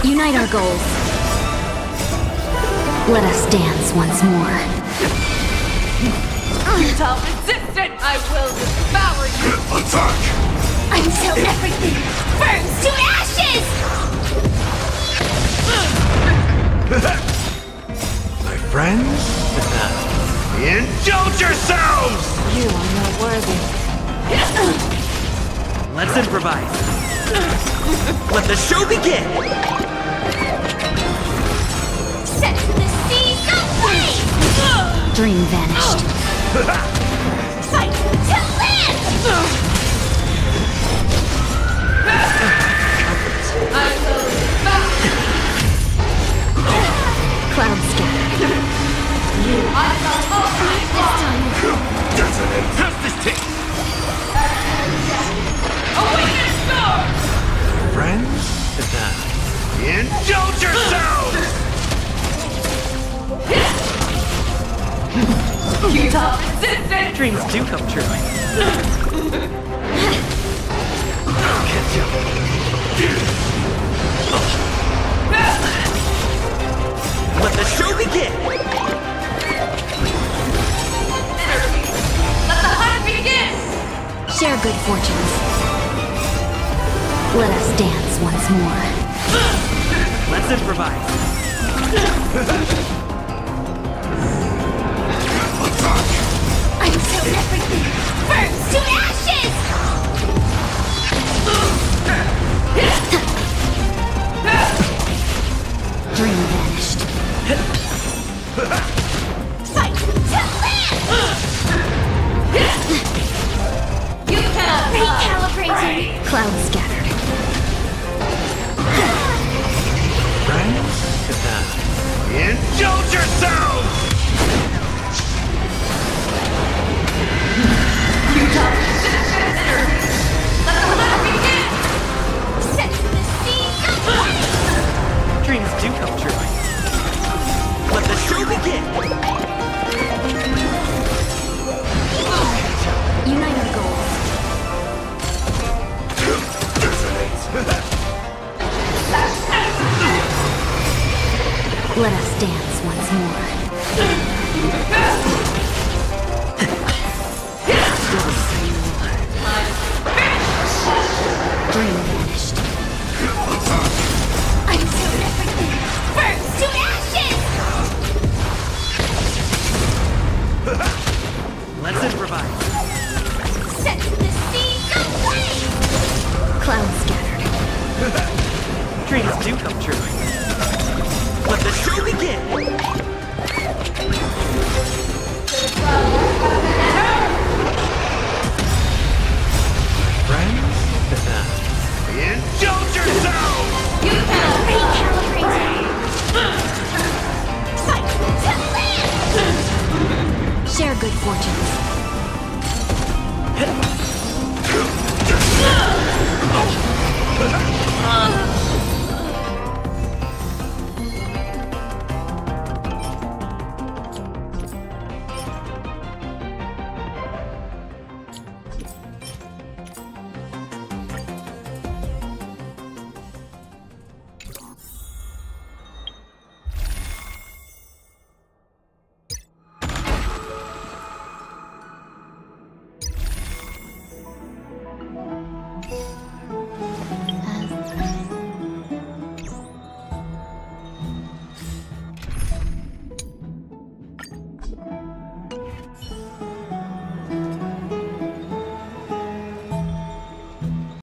Unite our goals. Let us dance once more. Futile resistant! I will devour you! Attack! Until everything burns to ashes! My friends, indulge yourselves! You are not worthy. Let's improvise. Let the show begin! Set the seas ablaze! Dream vanished. Fight to live! I will devour! Cloud scatter. I shall always fly! Dissonant! How's this taste? Awaken storm! Friends, indulge yourselves! Futile resistance! Dreams do come true. Let the show begin! Let the hunt begin! Share good fortunes. Let us dance once more. Let's improvise. Until everything burns to ashes! Dream vanished. Fight to land! You cannot Recalibrating! Clouds scattered. Indulge yourselves! Set the scene aflame! Dreams do come true. Let the show begin! Unite our goals. Let us dance once more. Dream vanished. Until everything burns to ashes! Let's improvise. Set the scene aflame! Clouds scattered. Dreams do come true. Let the show begin! Indulge yourselves! Recalibrating! Fight to land! Share good fortunes.